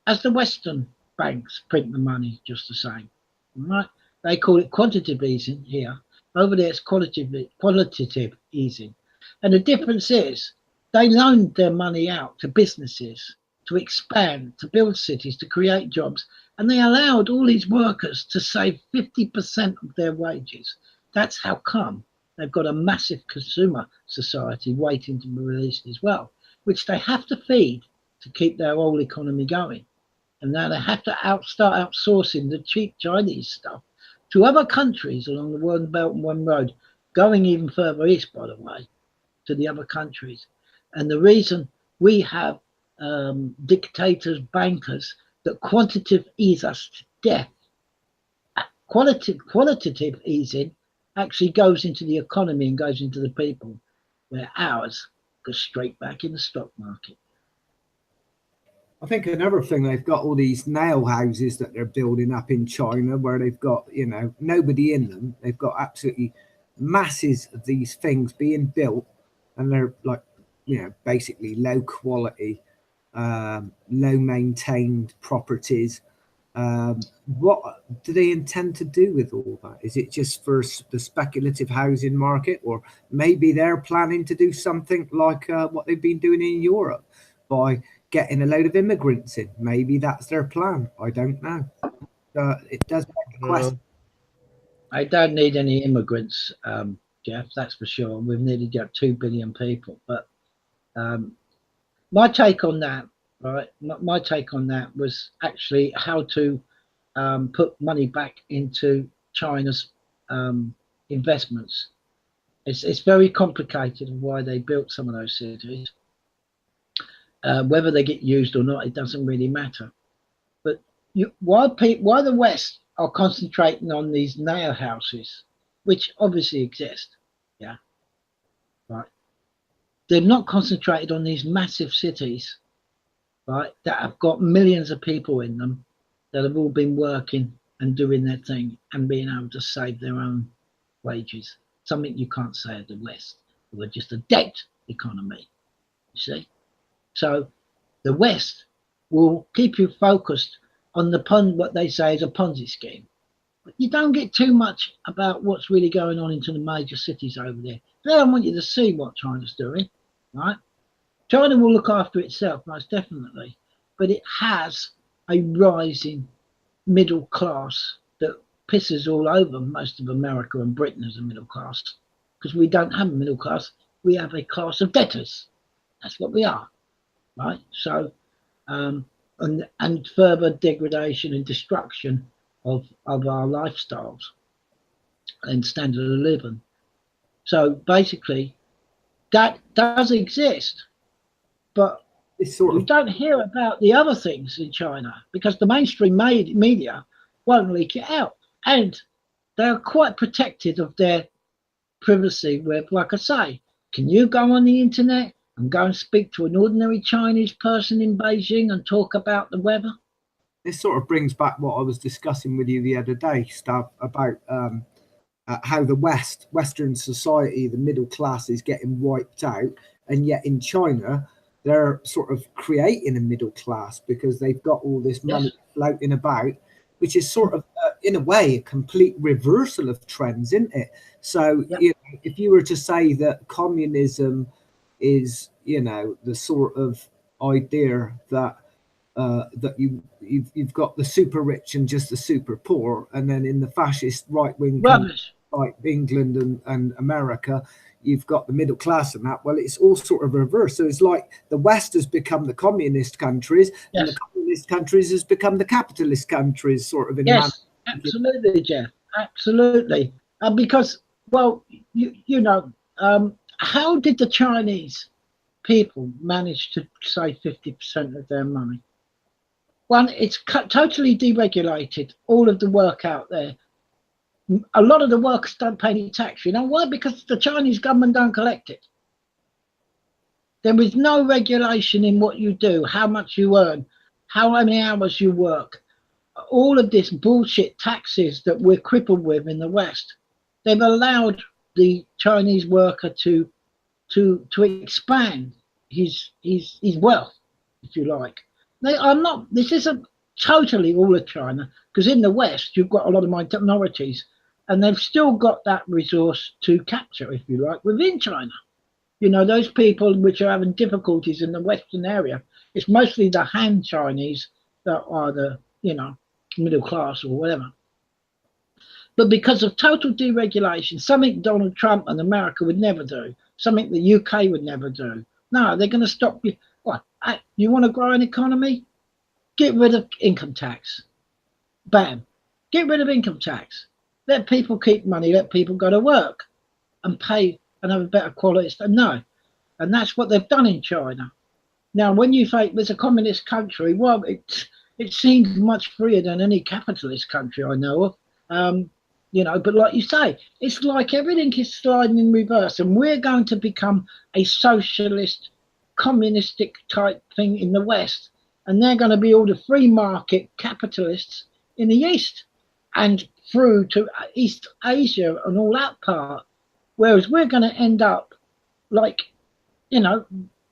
as the Western banks print the money just the same. Right? They call it quantitative easing here. Over there, it's qualitative easing. And the difference is they loaned their money out to businesses to expand, to build cities, to create jobs. And they allowed all these workers to save 50% of their wages. That's how come they've got a massive consumer society waiting to be released as well, which they have to feed to keep their whole economy going. And now they have to start outsourcing the cheap Chinese stuff to other countries along the One Belt and One Road, going even further east, by the way, to the other countries. And the reason we have dictators, bankers that quantitative ease us to death, qualitative easing actually goes into the economy and goes into the people, where ours goes straight back in the stock market. I think another thing, they've got all these nail houses that they're building up in China where they've got, you know, nobody in them. They've got absolutely masses of these things being built, and they're like, you know, basically low quality, low maintained properties. What do they intend to do with all that? Is it just for the speculative housing market, or maybe they're planning to do something like what they've been doing in Europe by getting a load of immigrants in? Maybe that's their plan. I don't know. It does make a question. I don't need any immigrants, Geoff, that's for sure. We've nearly got 2 billion people. But my take on that, right? My take on that was actually how to put money back into China's investments. It's very complicated why they built some of those cities. Whether they get used or not, it doesn't really matter. But why the West are concentrating on these nail houses, which obviously exist, yeah, right? They're not concentrated on these massive cities, right, that have got millions of people in them that have all been working and doing their thing and being able to save their own wages. Something you can't say of the West. We're just a debt economy, you see. So the West will keep you focused on what they say is a Ponzi scheme. But you don't get too much about what's really going on into the major cities over there. They don't want you to see what China's doing, right? China will look after itself, most definitely. But it has a rising middle class that pisses all over most of America and Britain as a middle class. Because we don't have a middle class, we have a class of debtors. That's what we are. Right, so and further degradation and destruction of our lifestyles and standard of living. So basically, that does exist, but we don't hear about the other things in China because the mainstream media won't leak it out, and they're quite protected of their privacy. With, like I say, can you go on the internet and go and speak to an ordinary Chinese person in Beijing and talk about the weather? This sort of brings back what I was discussing with you the other day, Stav, about how the Western society, the middle class, is getting wiped out, and yet in China they're sort of creating a middle class because they've got all this money floating about, which is sort of in a way a complete reversal of trends, isn't it? So you know, if you were to say that communism is, you know, the sort of idea that that you've got the super rich and just the super poor, and then in the fascist right wing like England and America, you've got the middle class and that. Well, it's all sort of reversed. So it's like the West has become the communist countries, and the communist countries has become the capitalist countries, sort of. Absolutely, Geoff. Absolutely, because you know. How did the Chinese people manage to save 50% of their money? One, it's totally deregulated, all of the work out there. A lot of the workers don't pay any tax. You know why? Because the Chinese government don't collect it. There is no regulation in what you do, how much you earn, how many hours you work. All of this bullshit taxes that we're crippled with in the West, they've allowed the Chinese worker to expand, his wealth, if you like. This isn't totally all of China, because in the West you've got a lot of minorities, and they've still got that resource to capture, if you like, within China. You know, those people which are having difficulties in the Western area, it's mostly the Han Chinese that are the, you know, middle class or whatever. But because of total deregulation, something Donald Trump and America would never do, something the UK would never do. No, they're going to stop you. What? You want to grow an economy? Get rid of income tax. Bam. Get rid of income tax. Let people keep money. Let people go to work and pay and have a better quality. No. And that's what they've done in China. Now, when you say it's a communist country, well, it seems much freer than any capitalist country I know of. You know, but like you say, it's like everything is sliding in reverse, and we're going to become a socialist, communistic type thing in the West, and they're going to be all the free market capitalists in the East and through to East Asia and all that part, whereas we're going to end up like, you know,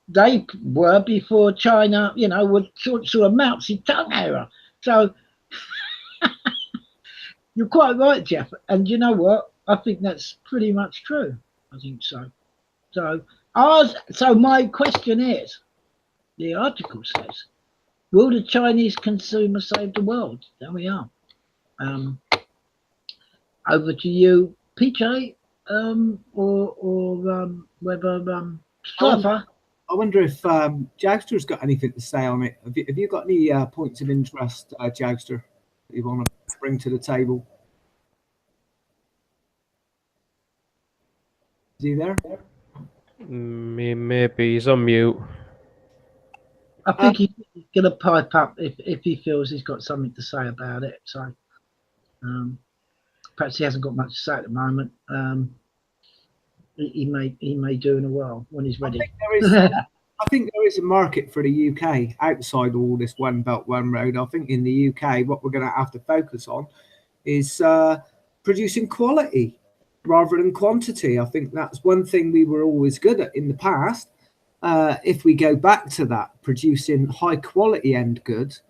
they were before China, you know, with sort of Mao Zedong era. So you're quite right, Geoff. And you know what? I think that's pretty much true. I think so. So my question is, the article says, will the Chinese consumer save the world? There we are. Over to you, PJ, or whether Stav. I wonder if Jouster's got anything to say on it. Have you got any points of interest, Jouster, that you want to bring to the table? Is he there? Maybe he's on mute. I think he's going to pipe up if he feels he's got something to say about it. So perhaps he hasn't got much to say at the moment. He may do in a while when he's ready. I think there is a market for the UK outside all this one belt, one road. I think in the UK, what we're going to have to focus on is producing quality rather than quantity. I think that's one thing we were always good at in the past. If we go back to that, producing high quality end goods,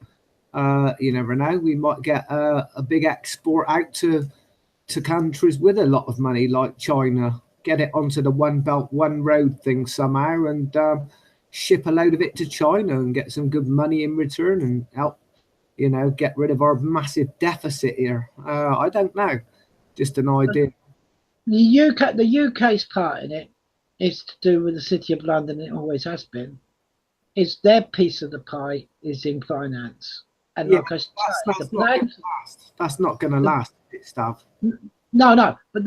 you never know, we might get a big export out to countries with a lot of money like China, get it onto the one belt, one road thing somehow, and ship a load of it to China and get some good money in return and help, you know, get rid of our massive deficit here. I don't know, just an idea. The UK's part in it is to do with the City of London. It always has been. It's their piece of the pie is in finance, and yeah, like I said, that's not going to last. Stav. No, but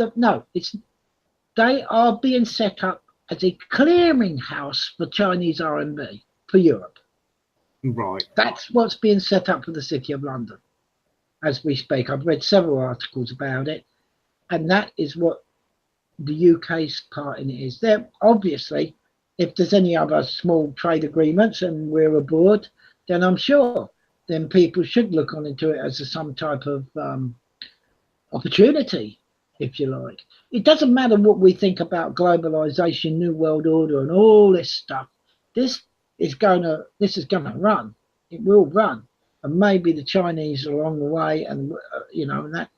they are being set up as a clearinghouse for Chinese RMB for Europe. Right. That's what's being set up for the City of London as we speak. I've read several articles about it, and that is what the UK's part in it is. There, obviously, if there's any other small trade agreements and we're aboard, then I'm sure then people should look on into it as some type of opportunity, if you like. It doesn't matter what we think about globalization, New World Order, and all this stuff. This is gonna run. It will run, and maybe the Chinese along the way, and you know, that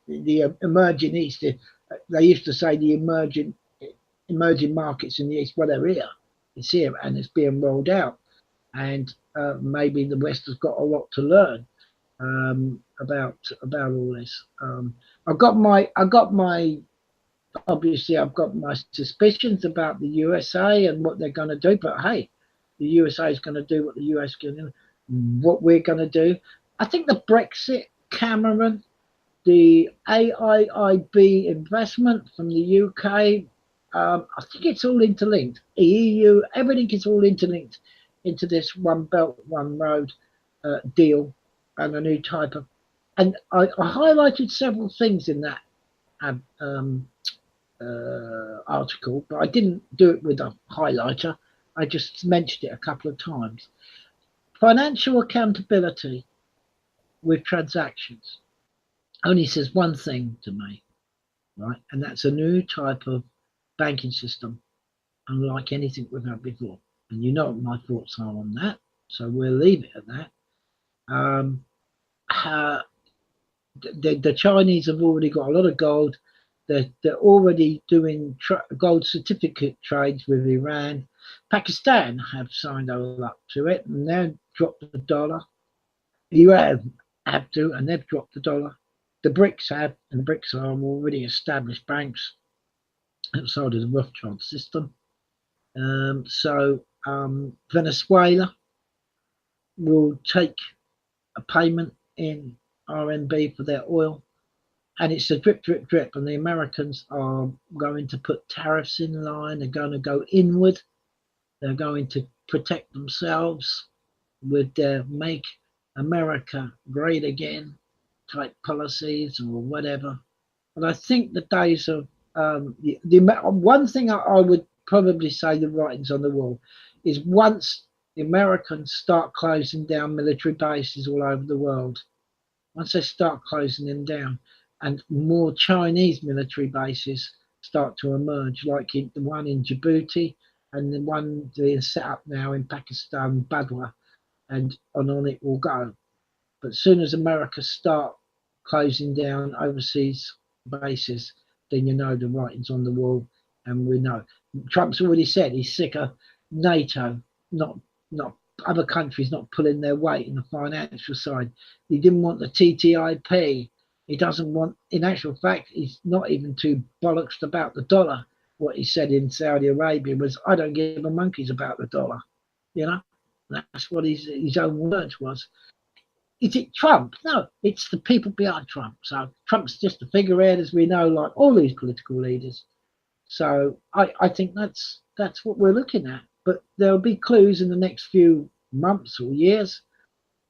the emerging East. They used to say the emerging markets in the East. Well, they're here. It's here, and it's being rolled out. And maybe the West has got a lot to learn about all this. I've got my suspicions about the USA and what they're going to do. But hey, the USA is going to do what the US is going to do. What we're going to do. I think the Brexit, Cameron, the AIIB investment from the UK, I think it's all interlinked. The EU, everything is all interlinked into this one belt, one road deal and a new type of. And I highlighted several things in that article, but I didn't do it with a highlighter. I just mentioned it a couple of times. Financial accountability with transactions only says one thing to me, right? And that's a new type of banking system unlike anything we've had before. And you know what my thoughts are on that, so we'll leave it at that. The Chinese have already got a lot of gold. They're already doing gold certificate trades with Iran. Pakistan have signed all up to it, and they've dropped the dollar. Iran have to, and they've dropped the dollar. The BRICS have, and the BRICS are already established banks outside of the Rothschild system. Venezuela will take a payment in RMB for their oil, and it's a drip, drip, drip. And the Americans are going to put tariffs in line. They're going to go inward. They're going to protect themselves with their Make America Great Again type policies or whatever. And I think the days of one thing I would probably say the writing's on the wall is once the Americans start closing down military bases all over the world, once they start closing them down and more Chinese military bases start to emerge, like the one in Djibouti and the one being set up now in Pakistan, Badwa, and on it will go. But as soon as America start closing down overseas bases, then you know the writing's on the wall, and we know. Trump's already said he's sick of NATO, not other countries not pulling their weight in the financial side. He didn't want the TTIP. He doesn't want, in actual fact, he's not even too bollocks about the dollar. What he said in Saudi Arabia was, I don't give a monkeys about the dollar. You know, that's what his own words was. Is it Trump? No, it's the people behind Trump. So Trump's just a figurehead, as we know, like all these political leaders. So I think that's what we're looking at. But there'll be clues in the next few months or years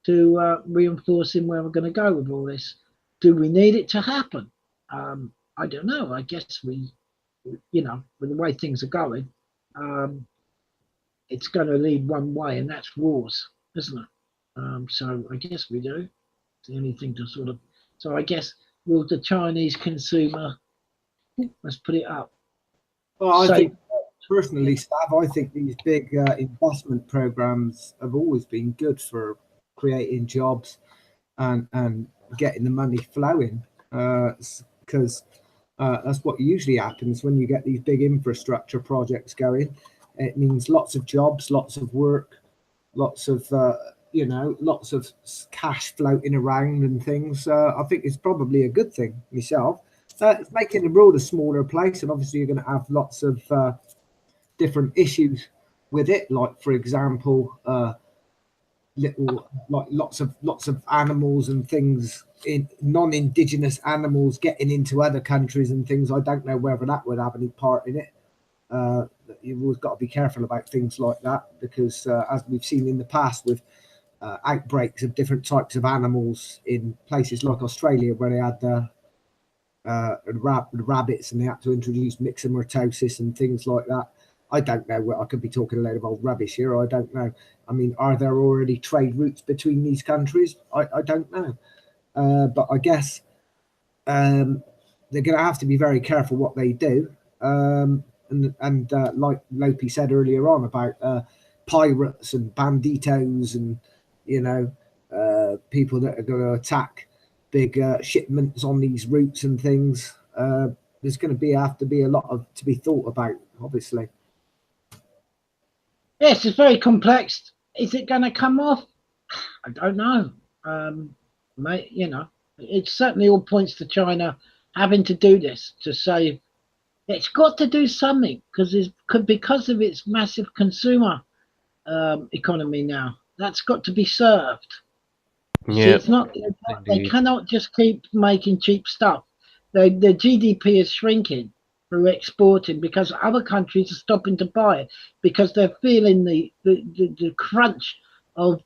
to reinforcing where we're going to go with all this. Do we need it to happen? I don't know. I guess we, you know, with the way things are going, it's going to lead one way, and that's wars, isn't it? So I guess we do. It's the only thing to sort of. So I guess will the Chinese consumer? Let's put it up. Well, I think personally, Stav, I think these big investment programs have always been good for creating jobs and getting the money flowing, because that's what usually happens when you get these big infrastructure projects going. It means lots of jobs, lots of work, lots of lots of cash floating around and things. I think it's probably a good thing myself. It's making the world a smaller place, and obviously you're going to have lots of different issues with it. Like, for example, lots of animals and things, in non-indigenous animals getting into other countries and things. I don't know whether that would have any part in it. You've always got to be careful about things like that, because as we've seen in the past with outbreaks of different types of animals in places like Australia, where they had rabbits and they had to introduce myxomatosis and things like that. I don't know. I could be talking a load of old rubbish here. I don't know. I mean, are there already trade routes between these countries? I don't know. But I guess they're going to have to be very careful what they do. And like Lopi said earlier on about pirates and banditos and, you know, people that are going to attack big shipments on these routes and things. There's going to have to be a lot to be thought about, obviously. Yes, it's very complex. Is it going to come off? I don't know. You know, it certainly all points to China having to do this, to say it's got to do something, because of its massive consumer economy now. That's got to be served. Yeah. See, it's not. They cannot just keep making cheap stuff. The GDP is shrinking through exporting because other countries are stopping to buy it, because they're feeling the crunch of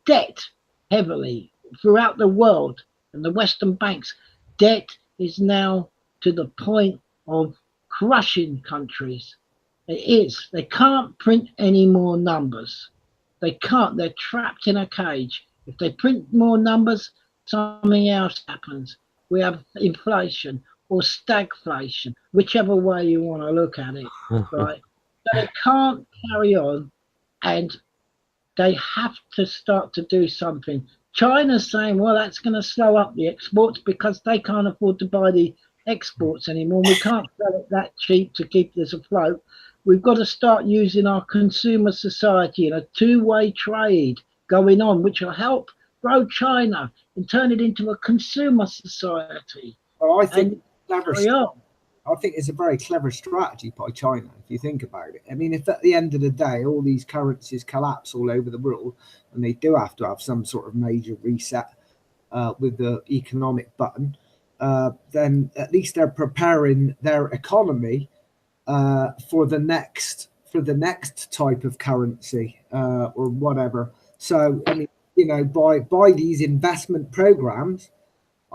debt heavily throughout the world, and the Western banks. Debt is now to the point of crushing countries. It is. They can't print any more numbers. They can't. They're trapped in a cage. If they print more numbers, something else happens. We have inflation or stagflation, whichever way you want to look at it, right? So they can't carry on, and they have to start to do something. China's saying, well, that's going to slow up the exports because they can't afford to buy the exports anymore. We can't sell it that cheap to keep this afloat. We've got to start using our consumer society in a two-way trade going on, which will help grow China and turn it into a consumer society. Well, I think carry on. I think it's a very clever strategy by China, if you think about it. I mean, if at the end of the day, all these currencies collapse all over the world, and they do have to have some sort of major reset with the economic button, then at least they're preparing their economy for the next type of currency or whatever. So, I mean, you know, by these investment programs,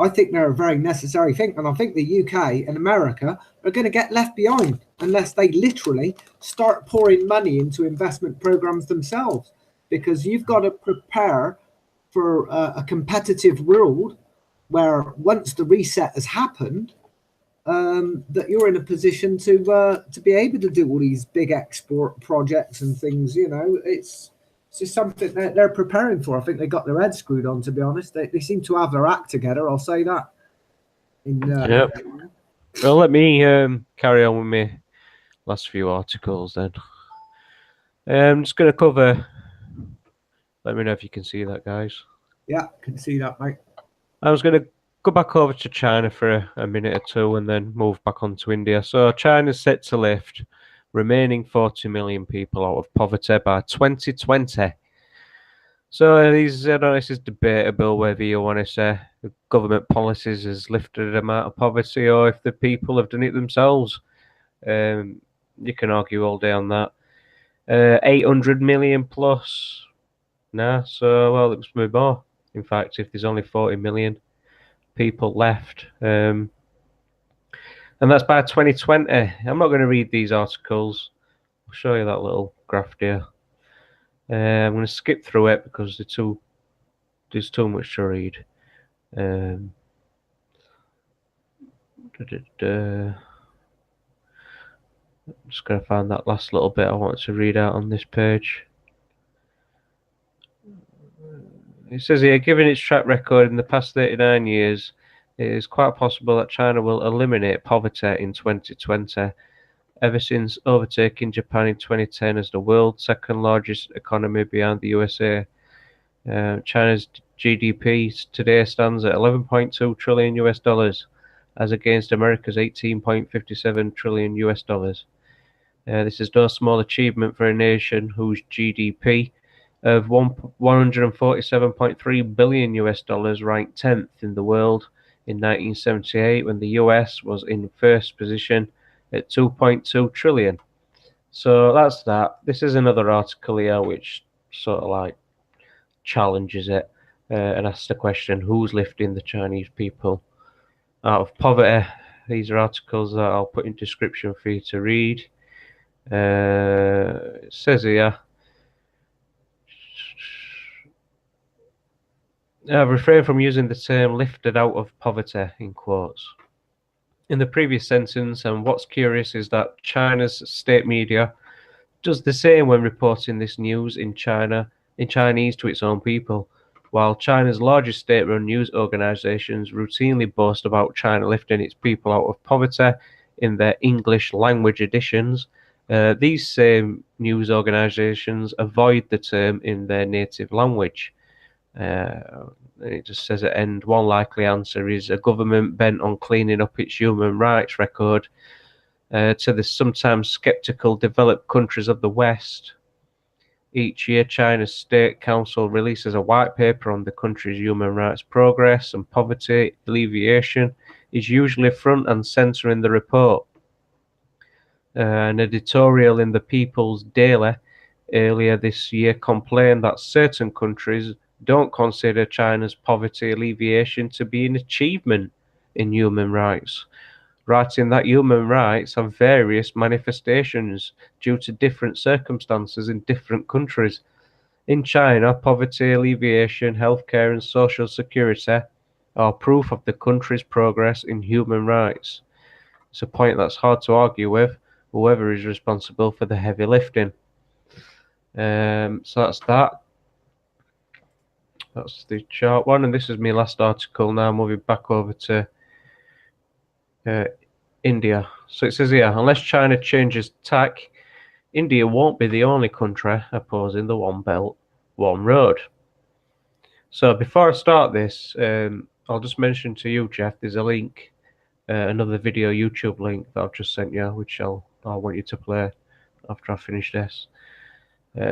I think they're a very necessary thing. And I think the UK and America are going to get left behind unless they literally start pouring money into investment programs themselves, because you've got to prepare for a competitive world where once the reset has happened, that you're in a position to be able to do all these big export projects and things. You know, it's just something that they're preparing for. I think they got their heads screwed on, to be honest. They seem to have their act together, I'll say that. Yep. Well, let me carry on with my last few articles then. I'm just going to cover... Let me know if you can see that, guys. Yeah, can see that, mate. I was going to go back over to China for a minute or two and then move back on to India. So China's set to lift remaining 40 million people out of poverty by 2020. So this is debatable whether you want to say the government policies has lifted them out of poverty or if the people have done it themselves. You can argue all day on that. 800 million plus. Nah, so, well, it must be more. In fact, if there's only 40 million people left. And that's by 2020. I'm not going to read these articles. I'll show you that little graph here. I'm going to skip through it because there's too much to read. I'm just going to find that last little bit I want to read out on this page. It says here, given its track record in the past 39 years, it is quite possible that China will eliminate poverty in 2020, ever since overtaking Japan in 2010 as the world's second largest economy behind the USA. China's GDP today stands at 11.2 trillion US dollars, as against America's 18.57 trillion US dollars. This is no small achievement for a nation whose GDP of 147.3 billion US dollars ranked 10th in the world in 1978, when the US was in first position at 2.2 trillion. So that's that. This is another article here which sort of like challenges it and asks the question, who's lifting the Chinese people out of poverty? These are articles that I'll put in description for you to read. It says here, refrain from using the term lifted out of poverty in quotes in the previous sentence, and what's curious is that China's state media does the same when reporting this news in Chinese to its own people, while China's largest state-run news organizations routinely boast about China lifting its people out of poverty in their English language editions. These same news organizations avoid the term in their native language. It just says at end, one likely answer is a government bent on cleaning up its human rights record to the sometimes skeptical developed countries of the West. Each year, China's State Council releases a white paper on the country's human rights progress, and poverty alleviation is usually front and center in the report. An editorial in the People's Daily earlier this year complained that certain countries don't consider China's poverty alleviation to be an achievement in human rights, writing that human rights have various manifestations due to different circumstances in different countries. In China, poverty alleviation, healthcare, and social security are proof of the country's progress in human rights. It's a point that's hard to argue with, whoever is responsible for the heavy lifting. So that's that. That's the chart one, and this is my last article now. Moving back over to India. So it says here, unless China changes tack, India won't be the only country opposing the One Belt, One Road. So before I start this, I'll just mention to you, Geoff, there's a link, another video YouTube link that I've just sent you, which I'll want you to play after I finish this.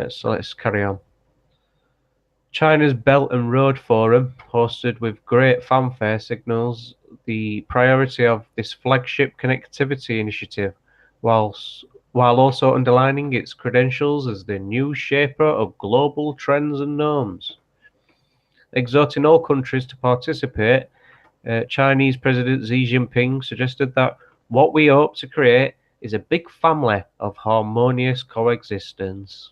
So let's carry on. China's Belt and Road Forum, hosted with great fanfare, signals the priority of this flagship connectivity initiative, while also underlining its credentials as the new shaper of global trends and norms. Exhorting all countries to participate, Chinese President Xi Jinping suggested that what we hope to create is a big family of harmonious coexistence.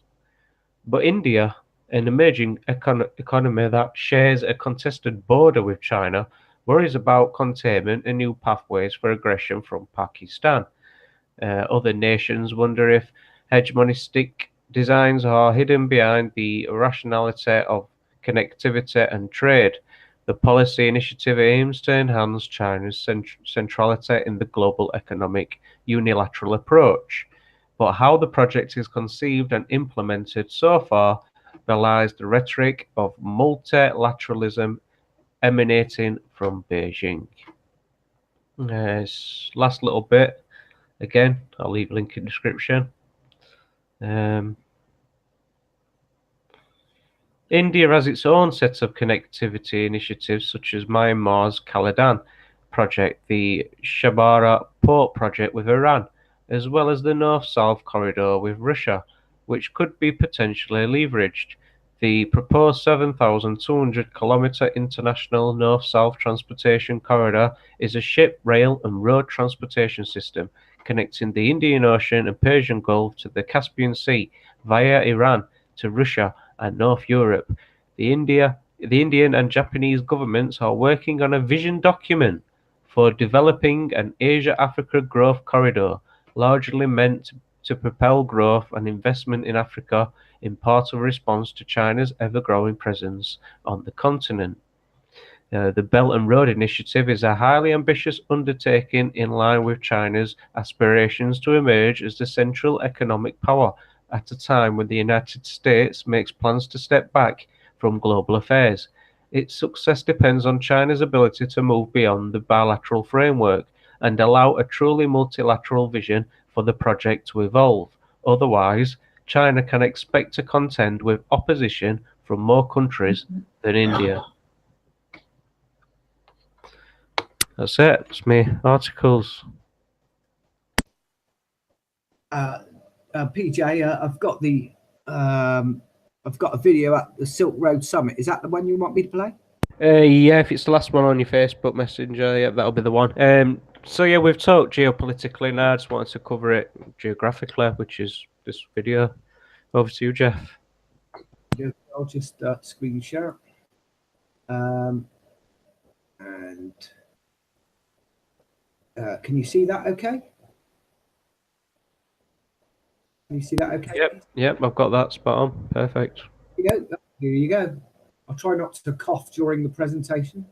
But India, an emerging economy that shares a contested border with China, worries about containment and new pathways for aggression from Pakistan. Other nations wonder if hegemonistic designs are hidden behind the rationality of connectivity and trade. The policy initiative aims to enhance China's centrality in the global economic unilateral approach. But how the project is conceived and implemented so far belies the rhetoric of multilateralism emanating from Beijing. Last little bit, again, I'll leave a link in the description. India has its own set of connectivity initiatives, such as Myanmar's Kaladan project, the Shabara Port project with Iran, as well as the North-South corridor with Russia, which could be potentially leveraged. The proposed 7,200-kilometre international North-South transportation corridor is a ship, rail and road transportation system connecting the Indian Ocean and Persian Gulf to the Caspian Sea via Iran to Russia and North Europe. The Indian and Japanese governments are working on a vision document for developing an Asia-Africa growth corridor, largely meant to propel growth and investment in Africa, in part of a response to China's ever-growing presence on the continent. The Belt and Road Initiative is a highly ambitious undertaking in line with China's aspirations to emerge as the central economic power at a time when the United States makes plans to step back from global affairs. Its success depends on China's ability to move beyond the bilateral framework and allow a truly multilateral vision for the project to evolve. Otherwise, China can expect to contend with opposition from more countries than India. That's it. It's me articles. PJ, I've got a video at the Silk Road Summit. Is that the one you want me to play? Yeah, if it's the last one on your Facebook Messenger, yeah, that'll be the one. So yeah, we've talked geopolitically now. I just wanted to cover it geographically, which is this video. Over to you, Geoff. I'll just screen share. And can you see that okay? Can you see that okay? Yep, I've got that spot on. Perfect. Here you go. I'll try not to cough during the presentation.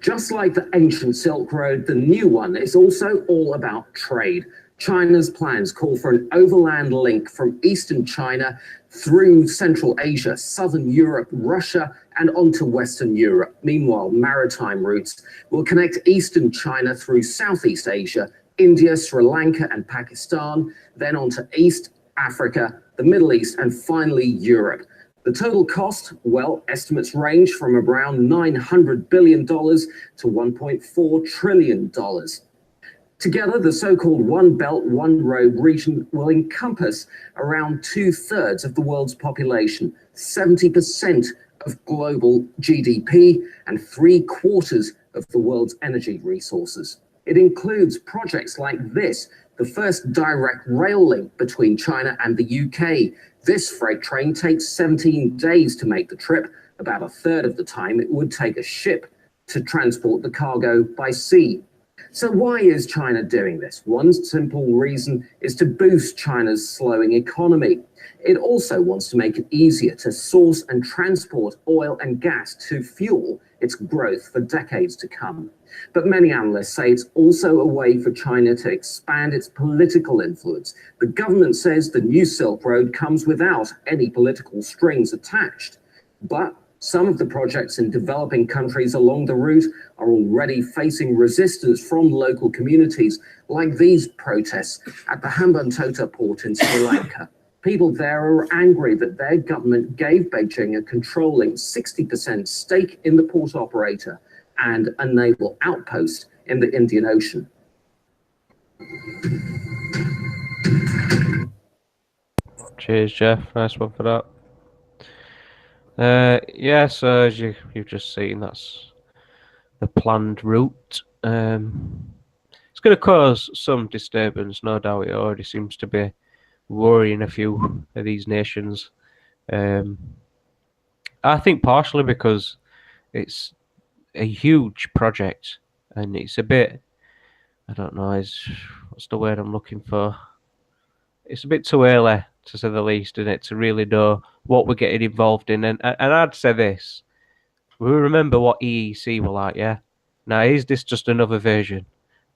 Just like the ancient Silk Road, the new one is also all about trade. China's plans call for an overland link from eastern China through Central Asia, Southern Europe, Russia, and onto Western Europe. Meanwhile, maritime routes will connect eastern China through Southeast Asia, India, Sri Lanka, and Pakistan, then onto East Africa, the Middle East, and finally Europe. The total cost, well, estimates range from around $900 billion to $1.4 trillion. Together, the so-called One Belt, One Road region will encompass around 2/3 of the world's population, 70% of global GDP, and 3/4 of the world's energy resources. It includes projects like this, the first direct rail link between China and the UK. This freight train takes 17 days to make the trip, about 1/3 of the time it would take a ship to transport the cargo by sea. So why is China doing this? One simple reason is to boost China's slowing economy. It also wants to make it easier to source and transport oil and gas to fuel its growth for decades to come. But many analysts say it's also a way for China to expand its political influence. The government says the new Silk Road comes without any political strings attached. But some of the projects in developing countries along the route are already facing resistance from local communities, like these protests at the Hambantota port in Sri Lanka. People there are angry that their government gave Beijing a controlling 60% stake in the port operator and a naval outpost in the Indian Ocean. Cheers, Geoff. Nice one for that. Yeah, so as you've just seen, that's the planned route. It's going to cause some disturbance, no doubt. It already seems to be worrying a few of these nations. I think partially because it's a huge project and it's a bit, I don't know, what's the word I'm looking for? It's a bit too early, to say the least, isn't it, to really know what we're getting involved in. And I'd say this, we remember what EEC were like, yeah? Now, is this just another version?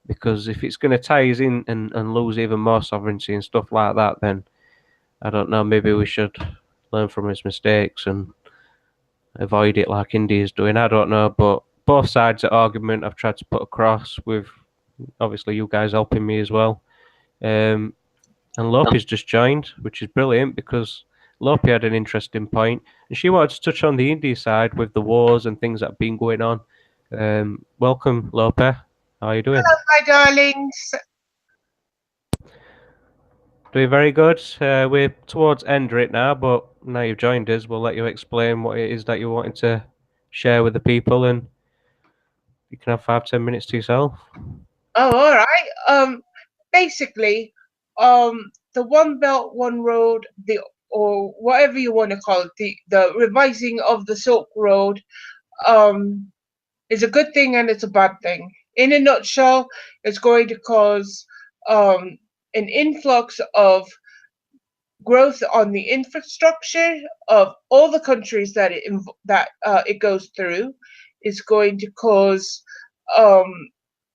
Because if it's going to tie us in and lose even more sovereignty and stuff like that, then I don't know, maybe we should learn from his mistakes and avoid it like India's doing. I don't know, but both sides of argument I've tried to put across with, obviously, you guys helping me as well. And Lopi's just joined, which is brilliant because Lopi had an interesting point, and she wanted to touch on the India side with the wars and things that have been going on. Welcome, Lopi. How are you doing? Hello, my darlings. Doing very good. We're towards end right now, but now you've joined us, we'll let you explain what it is that you wanted to share with the people, and you can have 5-10 minutes to yourself. Oh, all right. Basically, the One Belt, One Road, or whatever you want to call it, the revising of the Silk Road, is a good thing and it's a bad thing. In a nutshell, it's going to cause an influx of growth on the infrastructure of all the countries that it goes through. Is going to cause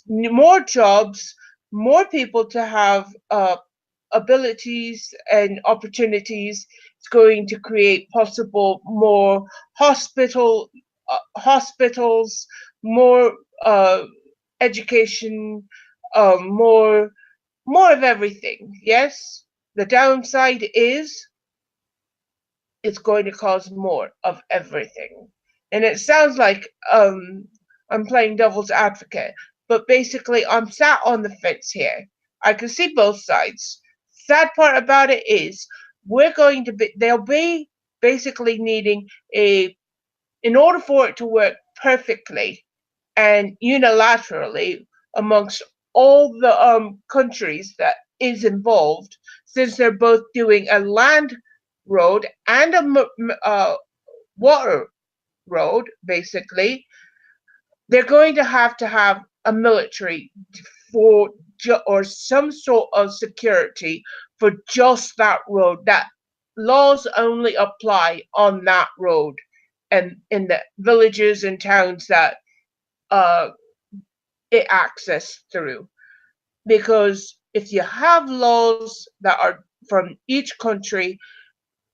more jobs, more people to have abilities and opportunities. It's going to create possible more hospitals, more education, more of everything. Yes. The downside is it's going to cause more of everything. And it sounds like I'm playing devil's advocate, but basically I'm sat on the fence here. I can see both sides. Sad part about it is they'll be basically needing in order for it to work perfectly and unilaterally amongst all the countries that is involved, since they're both doing a land road and a water road, basically, they're going to have a military or some sort of security for just that road. That laws only apply on that road and in the villages and towns that it access through. Because if you have laws that are from each country,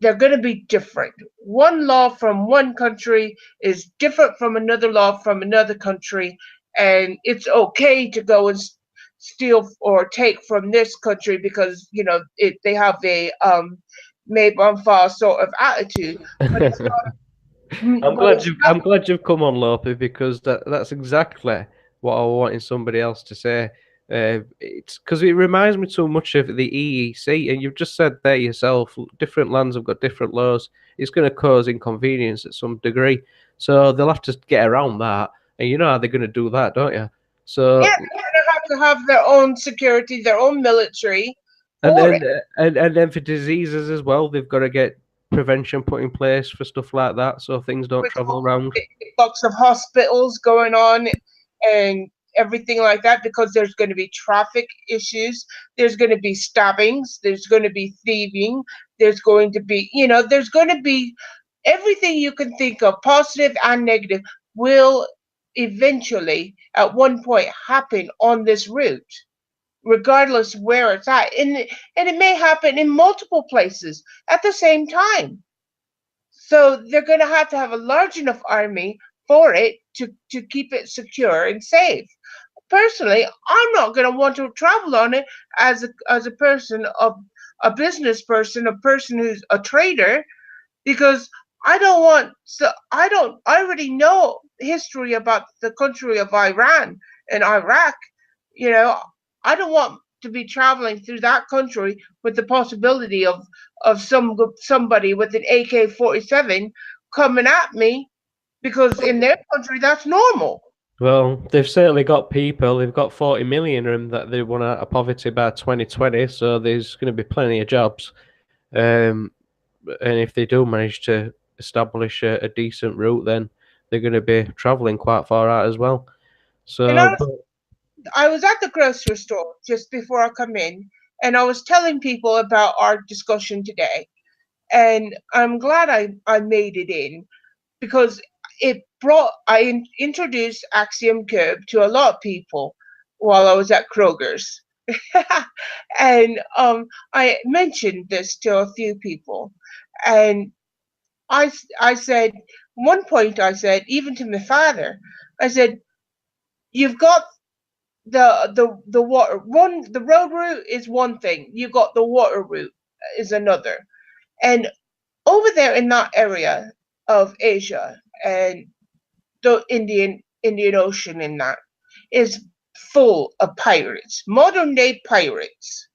they're going to be different. One law from one country is different from another law from another country, and it's okay to go and steal or take from this country because they have a made on file sort of attitude. But it's not. I'm glad you've come on, Lopi, because that's exactly what I wanted somebody else to say. It's because it reminds me so much of the EEC, and you've just said there yourself, different lands have got different laws. It's going to cause inconvenience at some degree, so they'll have to get around that, and you know how they're going to do that, don't you? So yeah, they're going to have their own security, their own military, and then for diseases as well, they've got to get prevention put in place for stuff like that, so things don't travel around. Lots of hospitals going on, and everything like that, because there's going to be traffic issues, there's going to be stabbings, there's going to be thieving, there's going to be, there's going to be everything you can think of, positive and negative, will eventually at one point happen on this route, regardless where it's at. And it may happen in multiple places at the same time. So they're going to have a large enough army for it to keep it secure and safe. Personally, I'm not going to want to travel on it as a person, of a business person, a person who's a trader, because I already know history about the country of Iran and Iraq. I don't want to be traveling through that country with the possibility of somebody with an AK-47 coming at me, because in their country that's normal. Well, they've certainly got people. They've got 40 million of them that they want out of poverty by 2020. So there's going to be plenty of jobs. And if they do manage to establish a decent route, then they're going to be traveling quite far out as well. So I was at the grocery store just before I come in, and I was telling people about our discussion today, and I'm glad I made it in, because I introduced Axiom Curb to a lot of people while I was at Kroger's. And I mentioned this to a few people, and I said, one point I said, even to my father, I said, you've got the water the road route is one thing, you got the water route is another. And over there in that area of Asia and the Indian Ocean, in that is full of pirates, modern day pirates.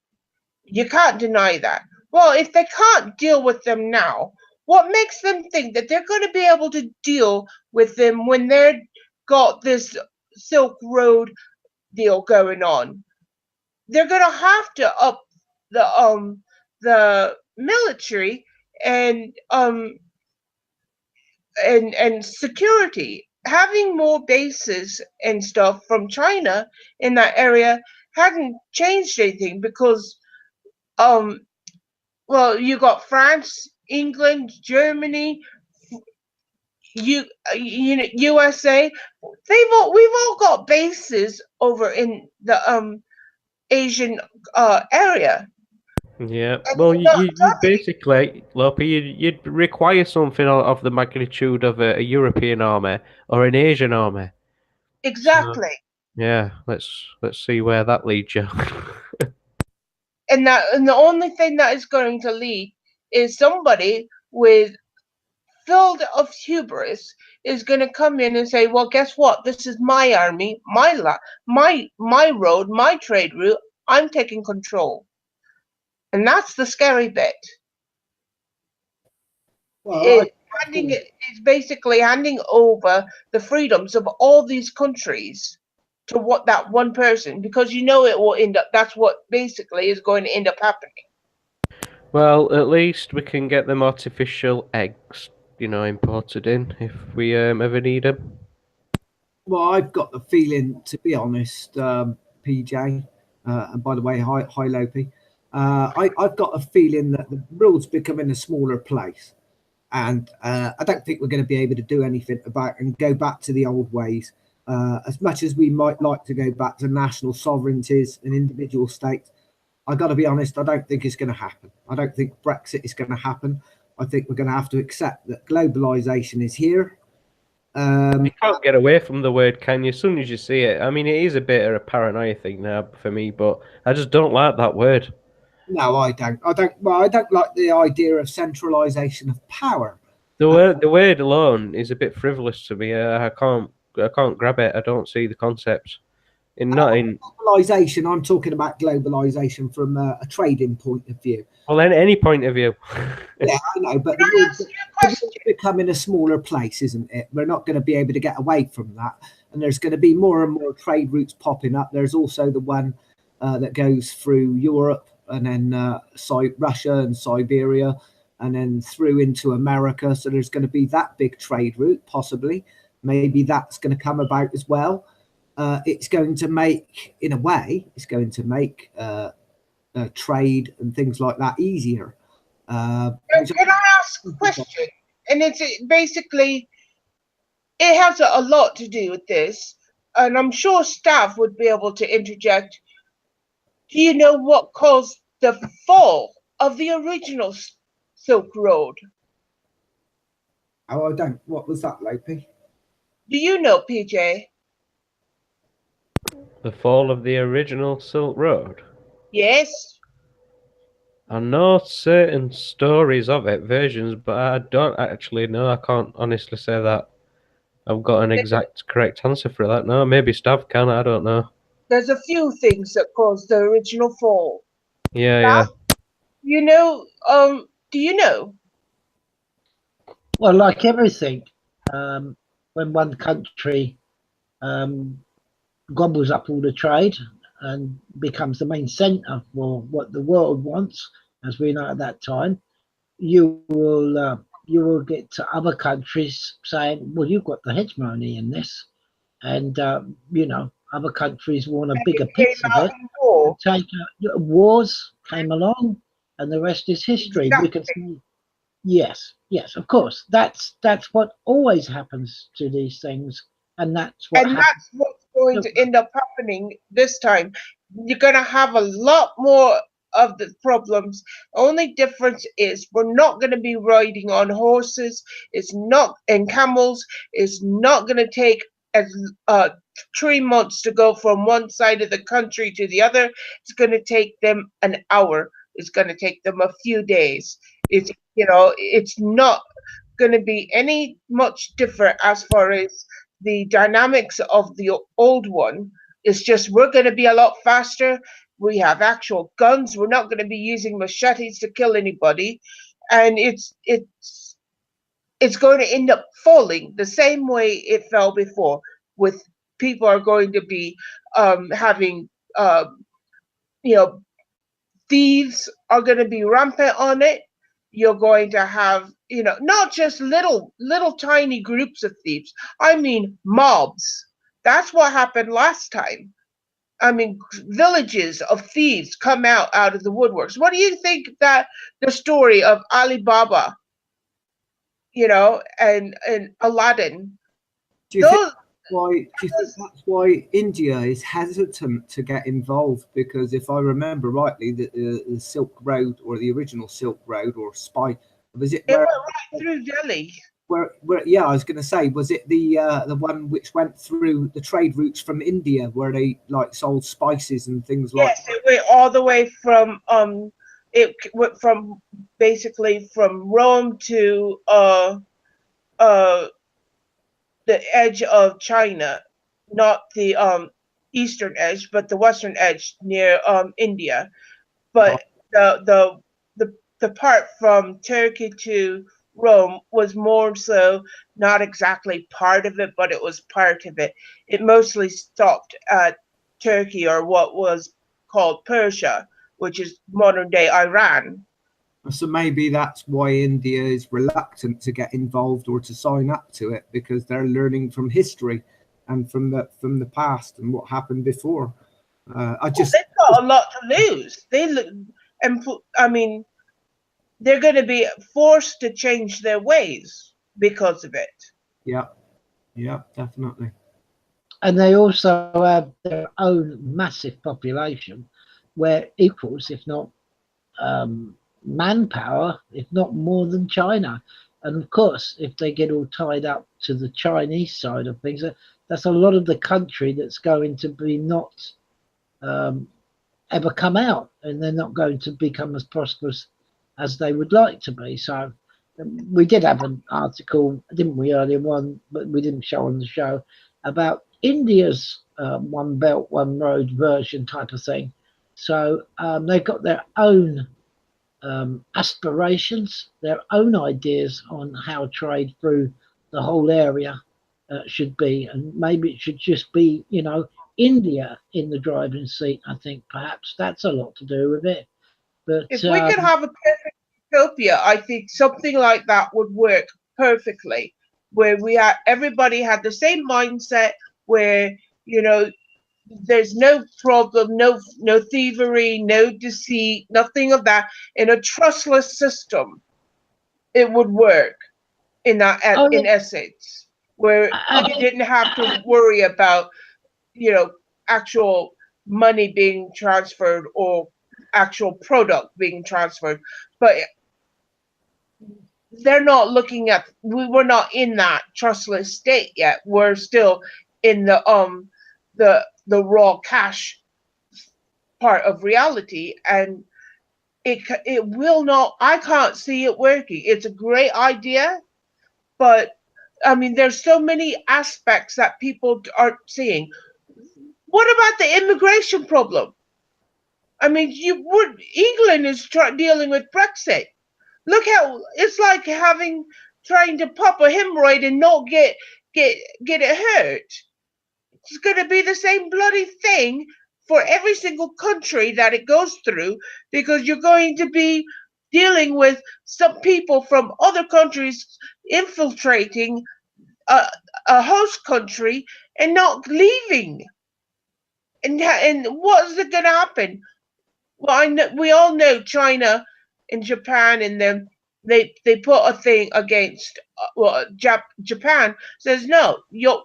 You can't deny that. Well, if they can't deal with them now, what makes them think that they're going to be able to deal with them when they're got this Silk Road deal going on? They're going to have to up the military and security. Having more bases and stuff from China in that area hadn't changed anything, because well, you got France, England, Germany, USA. We've all got bases over in the Asian area. Yeah, well, you basically, Lopi, you'd require something of the magnitude of a European army or an Asian army. Exactly. So, yeah, let's see where that leads you. And the only thing that is going to lead is somebody with filled of hubris is going to come in and say, well, guess what? This is my army, my road, my trade route. I'm taking control. And that's the scary bit. Well, It's basically handing over the freedoms of all these countries to that one person, because it will end up, that's what basically is going to end up happening. Well, at least we can get them artificial eggs, imported in if we ever need them. Well, I've got the feeling, to be honest, PJ, and by the way, hi Lopi. I've got a feeling that the world's becoming a smaller place, and I don't think we're going to be able to do anything about and go back to the old ways. As much as we might like to go back to national sovereignties and individual states, I got to be honest, I don't think it's going to happen. I don't think Brexit is going to happen. I think we're going to have to accept that globalization is here. You can't get away from the word, can you? As soon as you see it, I mean, it is a bit of a paranoia thing now for me, but I just don't like that word. No, I don't. Well, I don't like the idea of centralization of power. The word alone is a bit frivolous to me. I can't grab it. I don't see the concept. Globalization. I'm talking about globalization from a trading point of view. Well, any point of view. Yeah, I know, but the world's becoming a smaller place, isn't it? We're not going to be able to get away from that, and there's going to be more and more trade routes popping up. There's also the one that goes through Europe and then Russia and Siberia, and then through into America. So there's going to be that big trade route, possibly. Maybe that's going to come about as well. it's going to make, in a way, it's going to make trade and things like that easier. Can I ask a question? And it's basically, it has a lot to do with this, and I'm sure Stav would be able to interject. Do you know what caused the fall of the original Silk Road? Oh, I don't. What was that, Lopi? Do you know, PJ? The fall of the original Silk Road. Yes. I know certain stories of it, versions, but I don't actually know. I can't honestly say that I've got an exact correct answer for that. No, maybe Stav can. I don't know. There's a few things that caused the original fall. Yeah. You know, do you know? Well, like everything, when one country gobbles up all the trade and becomes the main centre for what the world wants, as we know at that time, you will get to other countries saying, "Well, you've got the hegemony in this," and you know, other countries want a bigger piece of it. War. Wars came along, and the rest is history. Exactly. We can see. Yes, of course. That's what always happens to these things, and that's what happens. That's what's going to end up happening this time. You're going to have a lot more of the problems. Only difference is we're not going to be riding on horses. It's not, and camels. It's not going to take as 3 months to go from one side of the country to the other. It's going to take them an hour. It's going to take them a few days. It's, you know, it's not going to be any much different as far as the dynamics of the old one. It's just we're going to be a lot faster. We have actual guns. We're not going to be using machetes to kill anybody, and it's going to end up falling the same way it fell before. With people are going to be having you know, thieves are going to be rampant on it. You're going to have, you know, not just little tiny groups of thieves. I mean mobs. That's what happened last time. I mean, villages of thieves come out of the woodworks. What do you think that the story of Alibaba, you know, and Aladdin? Do you think that's why India is hesitant to get involved? Because if I remember rightly, the Silk Road, or the original Silk Road, or was it? It went right through Delhi. Where, yeah, I was going to say, was it the one which went through the trade routes from India, where they like sold spices and things like? Yes, it went all the way from it went from basically from Rome to the edge of China, not the eastern edge, but the western edge near India. But the part from Turkey to Rome was more so not exactly part of it, but it was part of it. It mostly stopped at Turkey, or what was called Persia, which is modern day Iran. So maybe that's why India is reluctant to get involved or to sign up to it, because they're learning from history and from the past and what happened before. They've got a lot to lose. I mean, they're going to be forced to change their ways because of it. Yeah, definitely. And they also have their own massive population, where equals, if not manpower, if not more than China. And of course, if they get all tied up to the Chinese side of things, that's a lot of the country that's going to be not ever come out, and they're not going to become as prosperous as they would like to be. So we did have an article, didn't we, earlier on, but we didn't show on the show, about India's One Belt, One Road version type of thing. So they've got their own aspirations, their own ideas on how trade through the whole area should be, and maybe it should just be, you know, India in the driving seat. I think perhaps that's a lot to do with it. But if we could have a perfect utopia, I think something like that would work perfectly, where everybody had the same mindset, where You know, there's no problem, no thievery, no deceit, nothing of that. In a trustless system, it would work in that in essence, where you didn't have to worry about, you know, actual money being transferred or actual product being transferred. But they're not looking at, we're not in that trustless state yet. We're still in the raw cash part of reality, and it will not, I can't see it working. It's a great idea, but I mean, there's so many aspects that people aren't seeing. What about the immigration problem? I mean, England is dealing with Brexit. Look how it's like trying to pop a hemorrhoid and not get it hurt. It's going to be the same bloody thing for every single country that it goes through, because you're going to be dealing with some people from other countries infiltrating a host country and not leaving. And what is it going to happen? Well, we all know China and Japan, and them, they put a thing against. Japan says no,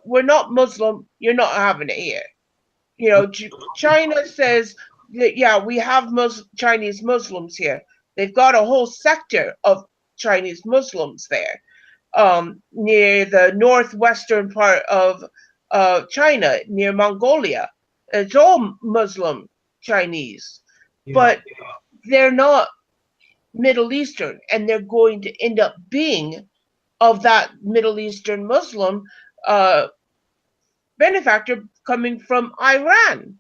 we're not Muslim. You're not having it here. You know, China says that, yeah, we have Chinese Muslims here. They've got a whole sector of Chinese Muslims there, near the northwestern part of China, near Mongolia. It's all Muslim Chinese. But they're not Middle Eastern, and they're going to end up being of that Middle Eastern Muslim benefactor coming from Iran.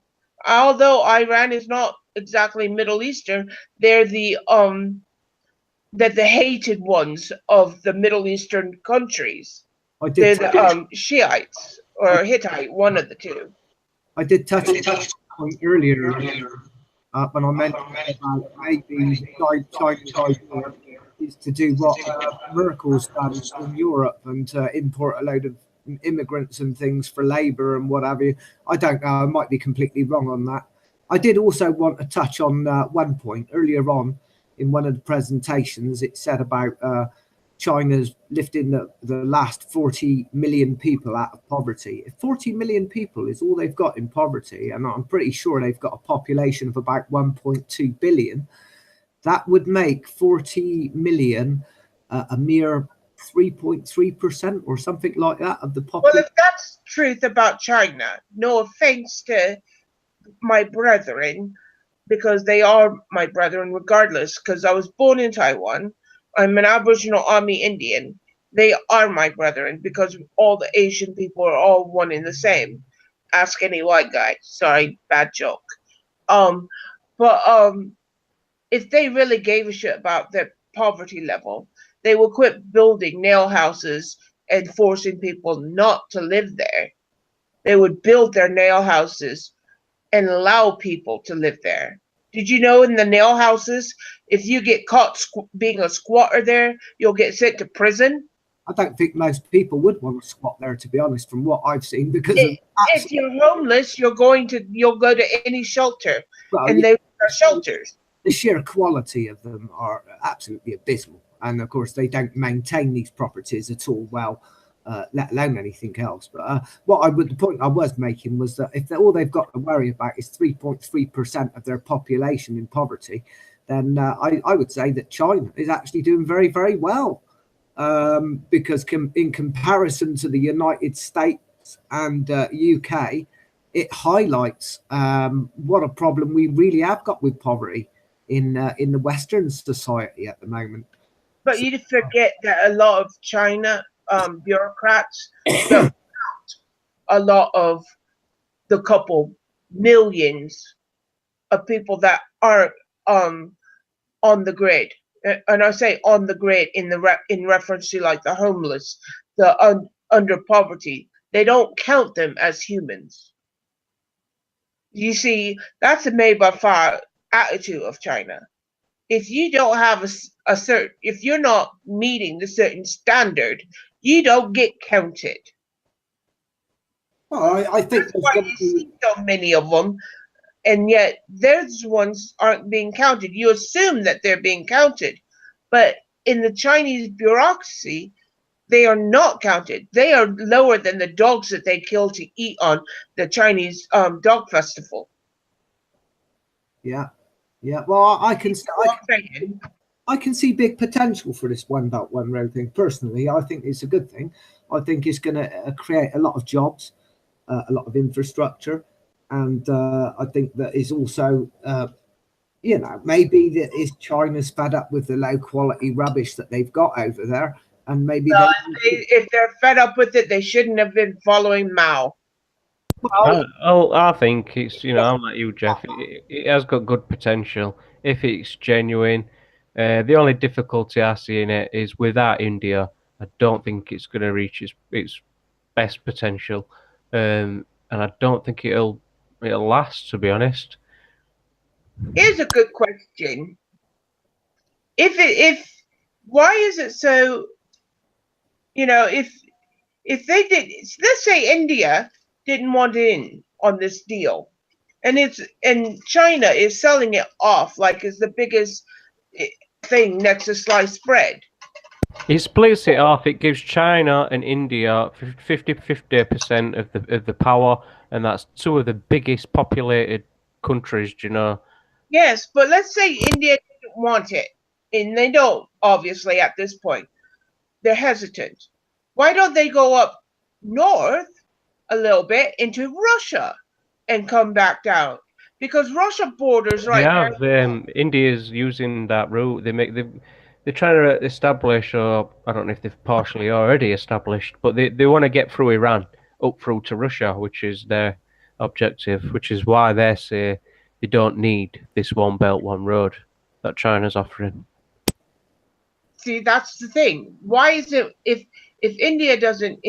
Although Iran is not exactly Middle Eastern, they're the hated ones of the Middle Eastern countries. They're the Shiites or Hittite, one of the two. I did touch on that point earlier. When I mentioned about maybe China's idea is to do what Merkel's done in Europe and import a load of immigrants and things for labour and what have you. I don't know, I might be completely wrong on that. I did also want to touch on one point earlier on in one of the presentations. It said about China's lifting the last 40 million people out of poverty. If 40 million people is all they've got in poverty, and I'm pretty sure they've got a population of about 1.2 billion, that would make 40 million a mere 3.3% or something like that of the population. Well, if that's truth about China, no offense to my brethren, because they are my brethren regardless, because I was born in Taiwan. I'm an Aboriginal Army Indian. They are my brethren because all the Asian people are all one and the same. Ask any white guy. Sorry, bad joke. But if they really gave a shit about their poverty level, they will quit building nail houses and forcing people not to live there. They would build their nail houses and allow people to live there. Did you know in the nail houses, if you get caught being a squatter there, you'll get sent to prison? I don't think most people would want to squat there, to be honest, from what I've seen. Because if you're homeless, you'll go to any shelter, and they are shelters. The sheer quality of them are absolutely abysmal, and of course they don't maintain these properties at all well, let alone anything else. But the point I was making was that if all they've got to worry about is 3.3% of their population in poverty, then I would say that China is actually doing very, very well, because in comparison to the United States and UK, it highlights what a problem we really have got with poverty in the Western society at the moment. But you forget that a lot of China bureaucrats don't count a lot of the couple millions of people that aren't on the grid. And I say on the grid in reference to like the homeless, the under poverty. They don't count them as humans. You see, that's a made by far attitude of China. If you don't have a certain, if you're not meeting the certain standard, you don't get counted. Well, I think That's there's why going you to be. see so many of them, and yet those ones aren't being counted. You assume that they're being counted, but in the Chinese bureaucracy, they are not counted. They are lower than the dogs that they kill to eat on the Chinese dog festival. Yeah, yeah. Well, Saying. I can see big potential for this one belt, one road thing. Personally, I think it's a good thing. I think it's going to create a lot of jobs, a lot of infrastructure, and I think that is also, you know, maybe that is China's fed up with the low quality rubbish that they've got over there, and maybe Well, if they're fed up with it, they shouldn't have been following Mao. I think it's, you know, I'm like you, Geoff. It has got good potential if it's genuine. The only difficulty I see in it is without India, I don't think it's going to reach its best potential, and I don't think it'll last. To be honest, Here's a good question. If why is it so? You know, if they did, let's say India didn't want in on this deal, and China is selling it off like it's the biggest thing next to sliced bread. it splits it off. It gives China and India 50% of the power, and that's two of the biggest populated countries. Do you know? Yes, but let's say India didn't want it, and they don't, obviously, at this point. They're hesitant. Why don't they go up north a little bit into Russia and come back down? Because Russia borders right now. India's using that route. They're trying to establish, or I don't know if they've partially already established, but they want to get through Iran up through to Russia, which is their objective, which is why they say they don't need this one belt, one road that China's offering. See, that's the thing. Why is it if India doesn't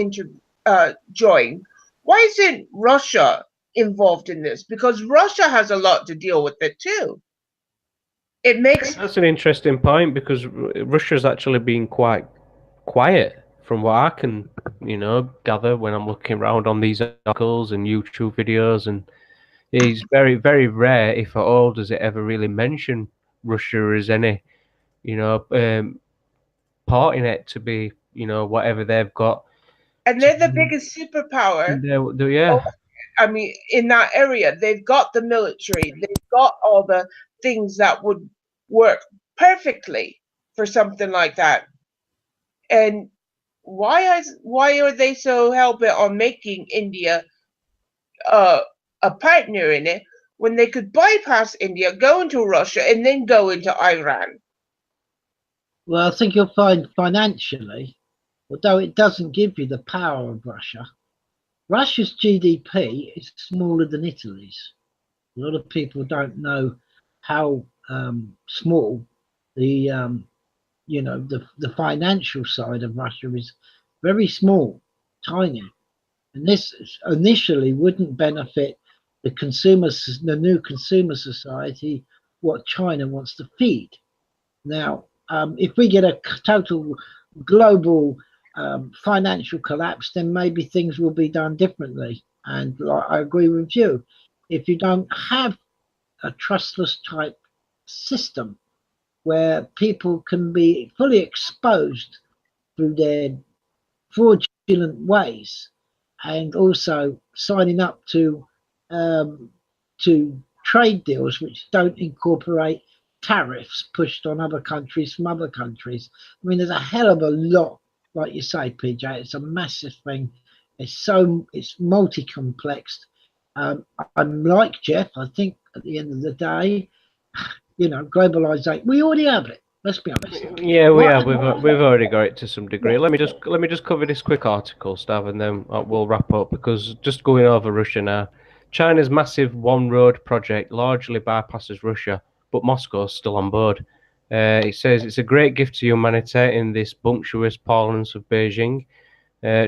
join, why isn't Russia involved in this? Because Russia has a lot to deal with it too. It makes That's an interesting point because Russia's actually been quite quiet from what I can, gather when I'm looking around on these articles and YouTube videos, and it's very, very rare, if at all, does it ever really mention Russia as any, part in it to be, whatever they've got. And they're the biggest superpower. Yeah. I mean, in that area, they've got the military, they've got all the things that would work perfectly for something like that. And why are they so hell-bent on making India a partner in it when they could bypass India, go into Russia, and then go into Iran? Well, I think you'll find financially, although it doesn't give you the power of Russia, Russia's GDP is smaller than Italy's. A lot of people don't know how small the the financial side of Russia is. Very small, tiny, and this initially wouldn't benefit the consumers, the new consumer society, what China wants to feed. Now, if we get a total global financial collapse, then maybe things will be done differently. And I agree with you. If you don't have a trustless type system where people can be fully exposed through their fraudulent ways, and also signing up to trade deals which don't incorporate tariffs pushed on other countries from other countries. I mean, there's a hell of a lot, like you say, PJ. It's a massive thing. It's multi-complex. I'm like Geoff. I think at the end of the day, globalization. We already have it. Let's be honest. Yeah, we have. We've already got it to some degree. Yeah. Let me just cover this quick article, Stav, and then we'll wrap up. Because just going over Russia now, China's massive one road project largely bypasses Russia, but Moscow's still on board. It says it's a great gift to humanity in this bumptious parlance of Beijing.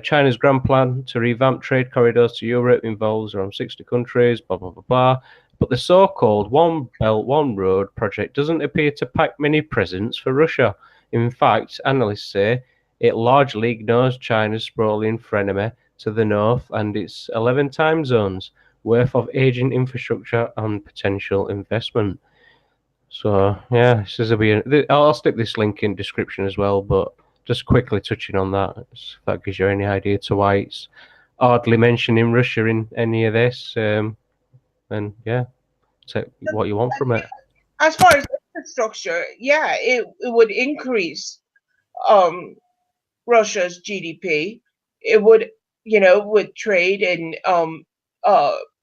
China's grand plan to revamp trade corridors to Europe involves around 60 countries, blah, blah, blah, blah. But the so-called One Belt, One Road project doesn't appear to pack many presents for Russia. In fact, analysts say it largely ignores China's sprawling frenemy to the north, and it's 11 time zones worth of aging infrastructure and potential investment. So yeah, this is I'll stick this link in description as well, but just quickly touching on that, if that gives you any idea to why it's hardly mentioning Russia in any of this. And yeah, take what you want from it. As far as infrastructure, yeah, it would increase Russia's GDP. It would, with trade and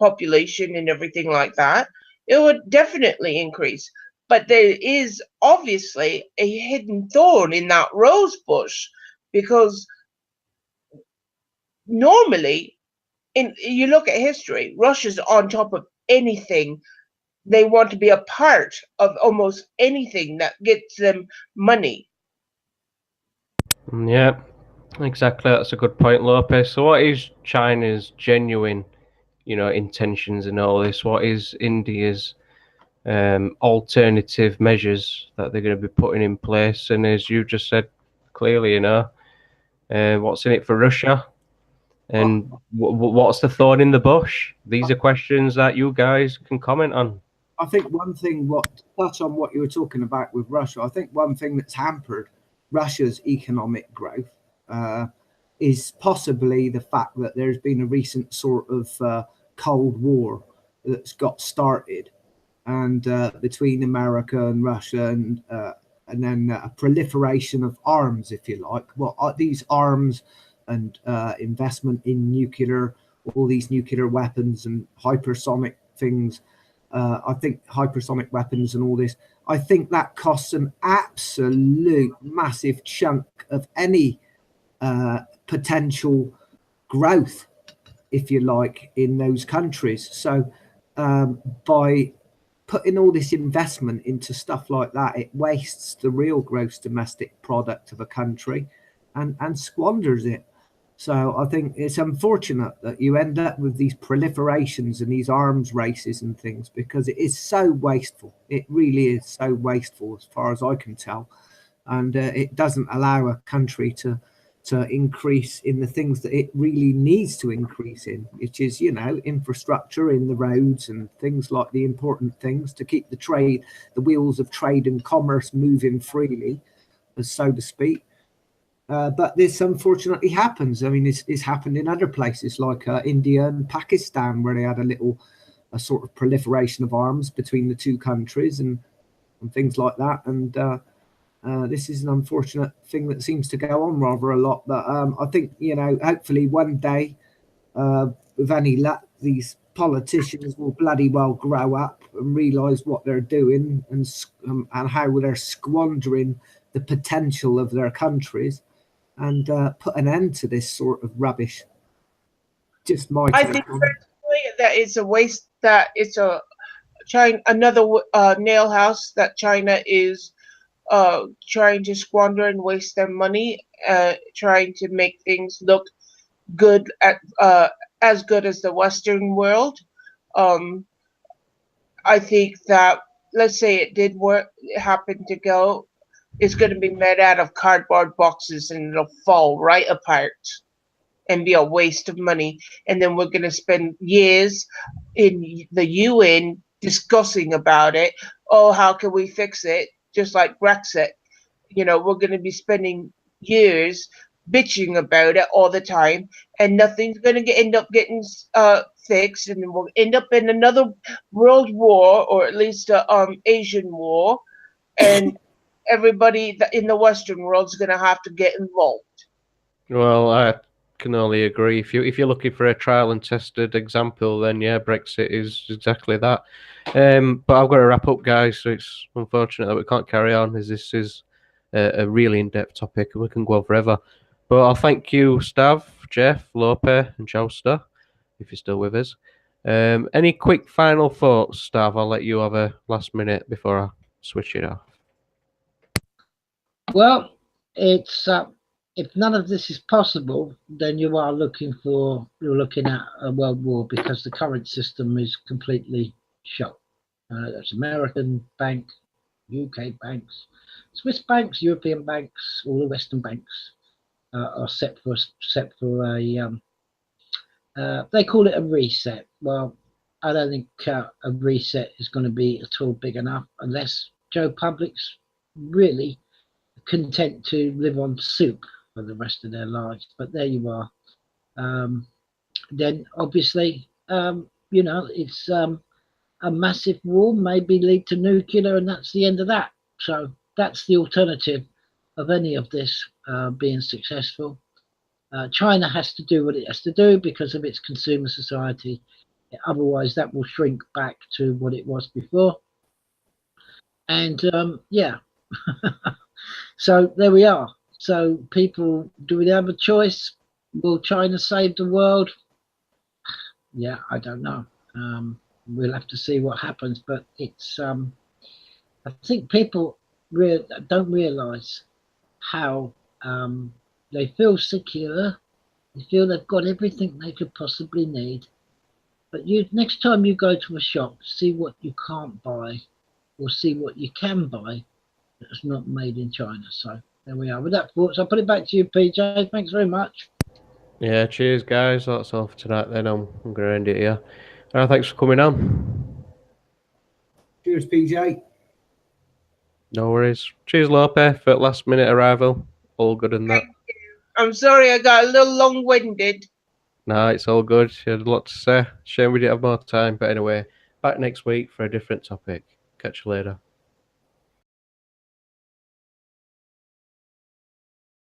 population and everything like that, it would definitely increase. But there is obviously a hidden thorn in that rose bush, because normally, you look at history, Russia's on top of anything. They want to be a part of almost anything that gets them money. Yeah, exactly. That's a good point, Lopi. So, what is China's genuine, intentions in all this? What is India's alternative measures that they're going to be putting in place? And as you just said clearly, what's in it for Russia? And what's the thorn in the bush? These are questions that you guys can comment on. I think one thing, touch on what you were talking about with Russia, I think one thing that's hampered Russia's economic growth is possibly the fact that there's been a recent sort of Cold War that's got started, and between America and Russia, and then a proliferation of arms, if you like. Well, these arms and investment in nuclear, all these nuclear weapons and hypersonic things. I think hypersonic weapons and all this, I think that costs an absolute massive chunk of any potential growth, if you like, in those countries. So by putting all this investment into stuff like that, it wastes the real gross domestic product of a country and squanders it. So I think it's unfortunate that you end up with these proliferations and these arms races and things, because it is so wasteful. It really is so wasteful, as far as I can tell. And it doesn't allow a country to increase in the things that it really needs to increase in, which is, infrastructure in the roads and things like the important things to keep the wheels of trade and commerce moving freely, so to speak. But this unfortunately happens. I mean, it's happened in other places like India and Pakistan, where they had a sort of proliferation of arms between the two countries and things like that. And this is an unfortunate thing that seems to go on rather a lot. But I think, hopefully one day, with any luck, these politicians will bloody well grow up and realise what they're doing and how they're squandering the potential of their countries, and put an end to this sort of rubbish. Just my I take think on it. that it's a waste, that it's another nail house that China is trying to squander and waste their money, trying to make things look good, as good as the Western world. I think that, let's say it did work, it happened to go, it's going to be made out of cardboard boxes and it'll fall right apart and be a waste of money. And then we're going to spend years in the UN discussing about it. Oh, how can we fix it? Just like Brexit. We're going to be spending years bitching about it all the time, and nothing's going to end up getting fixed, and then we'll end up in another world war, or at least a Asian war, and everybody in the Western world is going to have to get involved. Well, I can only agree. If you're looking for a trial and tested example, then yeah, Brexit is exactly that. But I've got to wrap up, guys. So it's unfortunate that we can't carry on, as this is a really in-depth topic and we can go on forever. But I'll thank you, Stav, Geoff, Lopi, and Jouster, if you're still with us. Any quick final thoughts, Stav? I'll let you have a last minute before I switch it off. Well, it's if none of this is possible, then you're looking at a world war, because the current system is completely shot. That's American bank, UK banks, Swiss banks, European banks, all the Western banks are set for a They call it a reset. Well, I don't think a reset is going to be at all big enough unless Joe Public's really content to live on soup for the rest of their lives. But there you are. Then obviously, you know, it's a massive war, maybe lead to nuclear, and that's the end of that. So that's the alternative of any of this being successful. China has to do what it has to do because of its consumer society. Otherwise, that will shrink back to what it was before. And yeah, so there we are. So people, do we have a choice? Will China save the world? Yeah, I don't know. We'll have to see what happens. But it's, I think people don't realise how they feel secure. They feel they've got everything they could possibly need. But next time you go to a shop, see what you can't buy, or see what you can buy that's not made in China. So there we are. With that, thoughts, I'll put it back to you, PJ. Thanks very much. Yeah, cheers, guys. That's all for tonight. Then I'm going to end it here. Thanks for coming on. Cheers, PJ. No worries. Cheers, Lopi, for last minute arrival. All good in that. I'm sorry I got a little long-winded. No, it's all good. You had a lot to say. Shame we didn't have more time. But anyway, back next week for a different topic. Catch you later.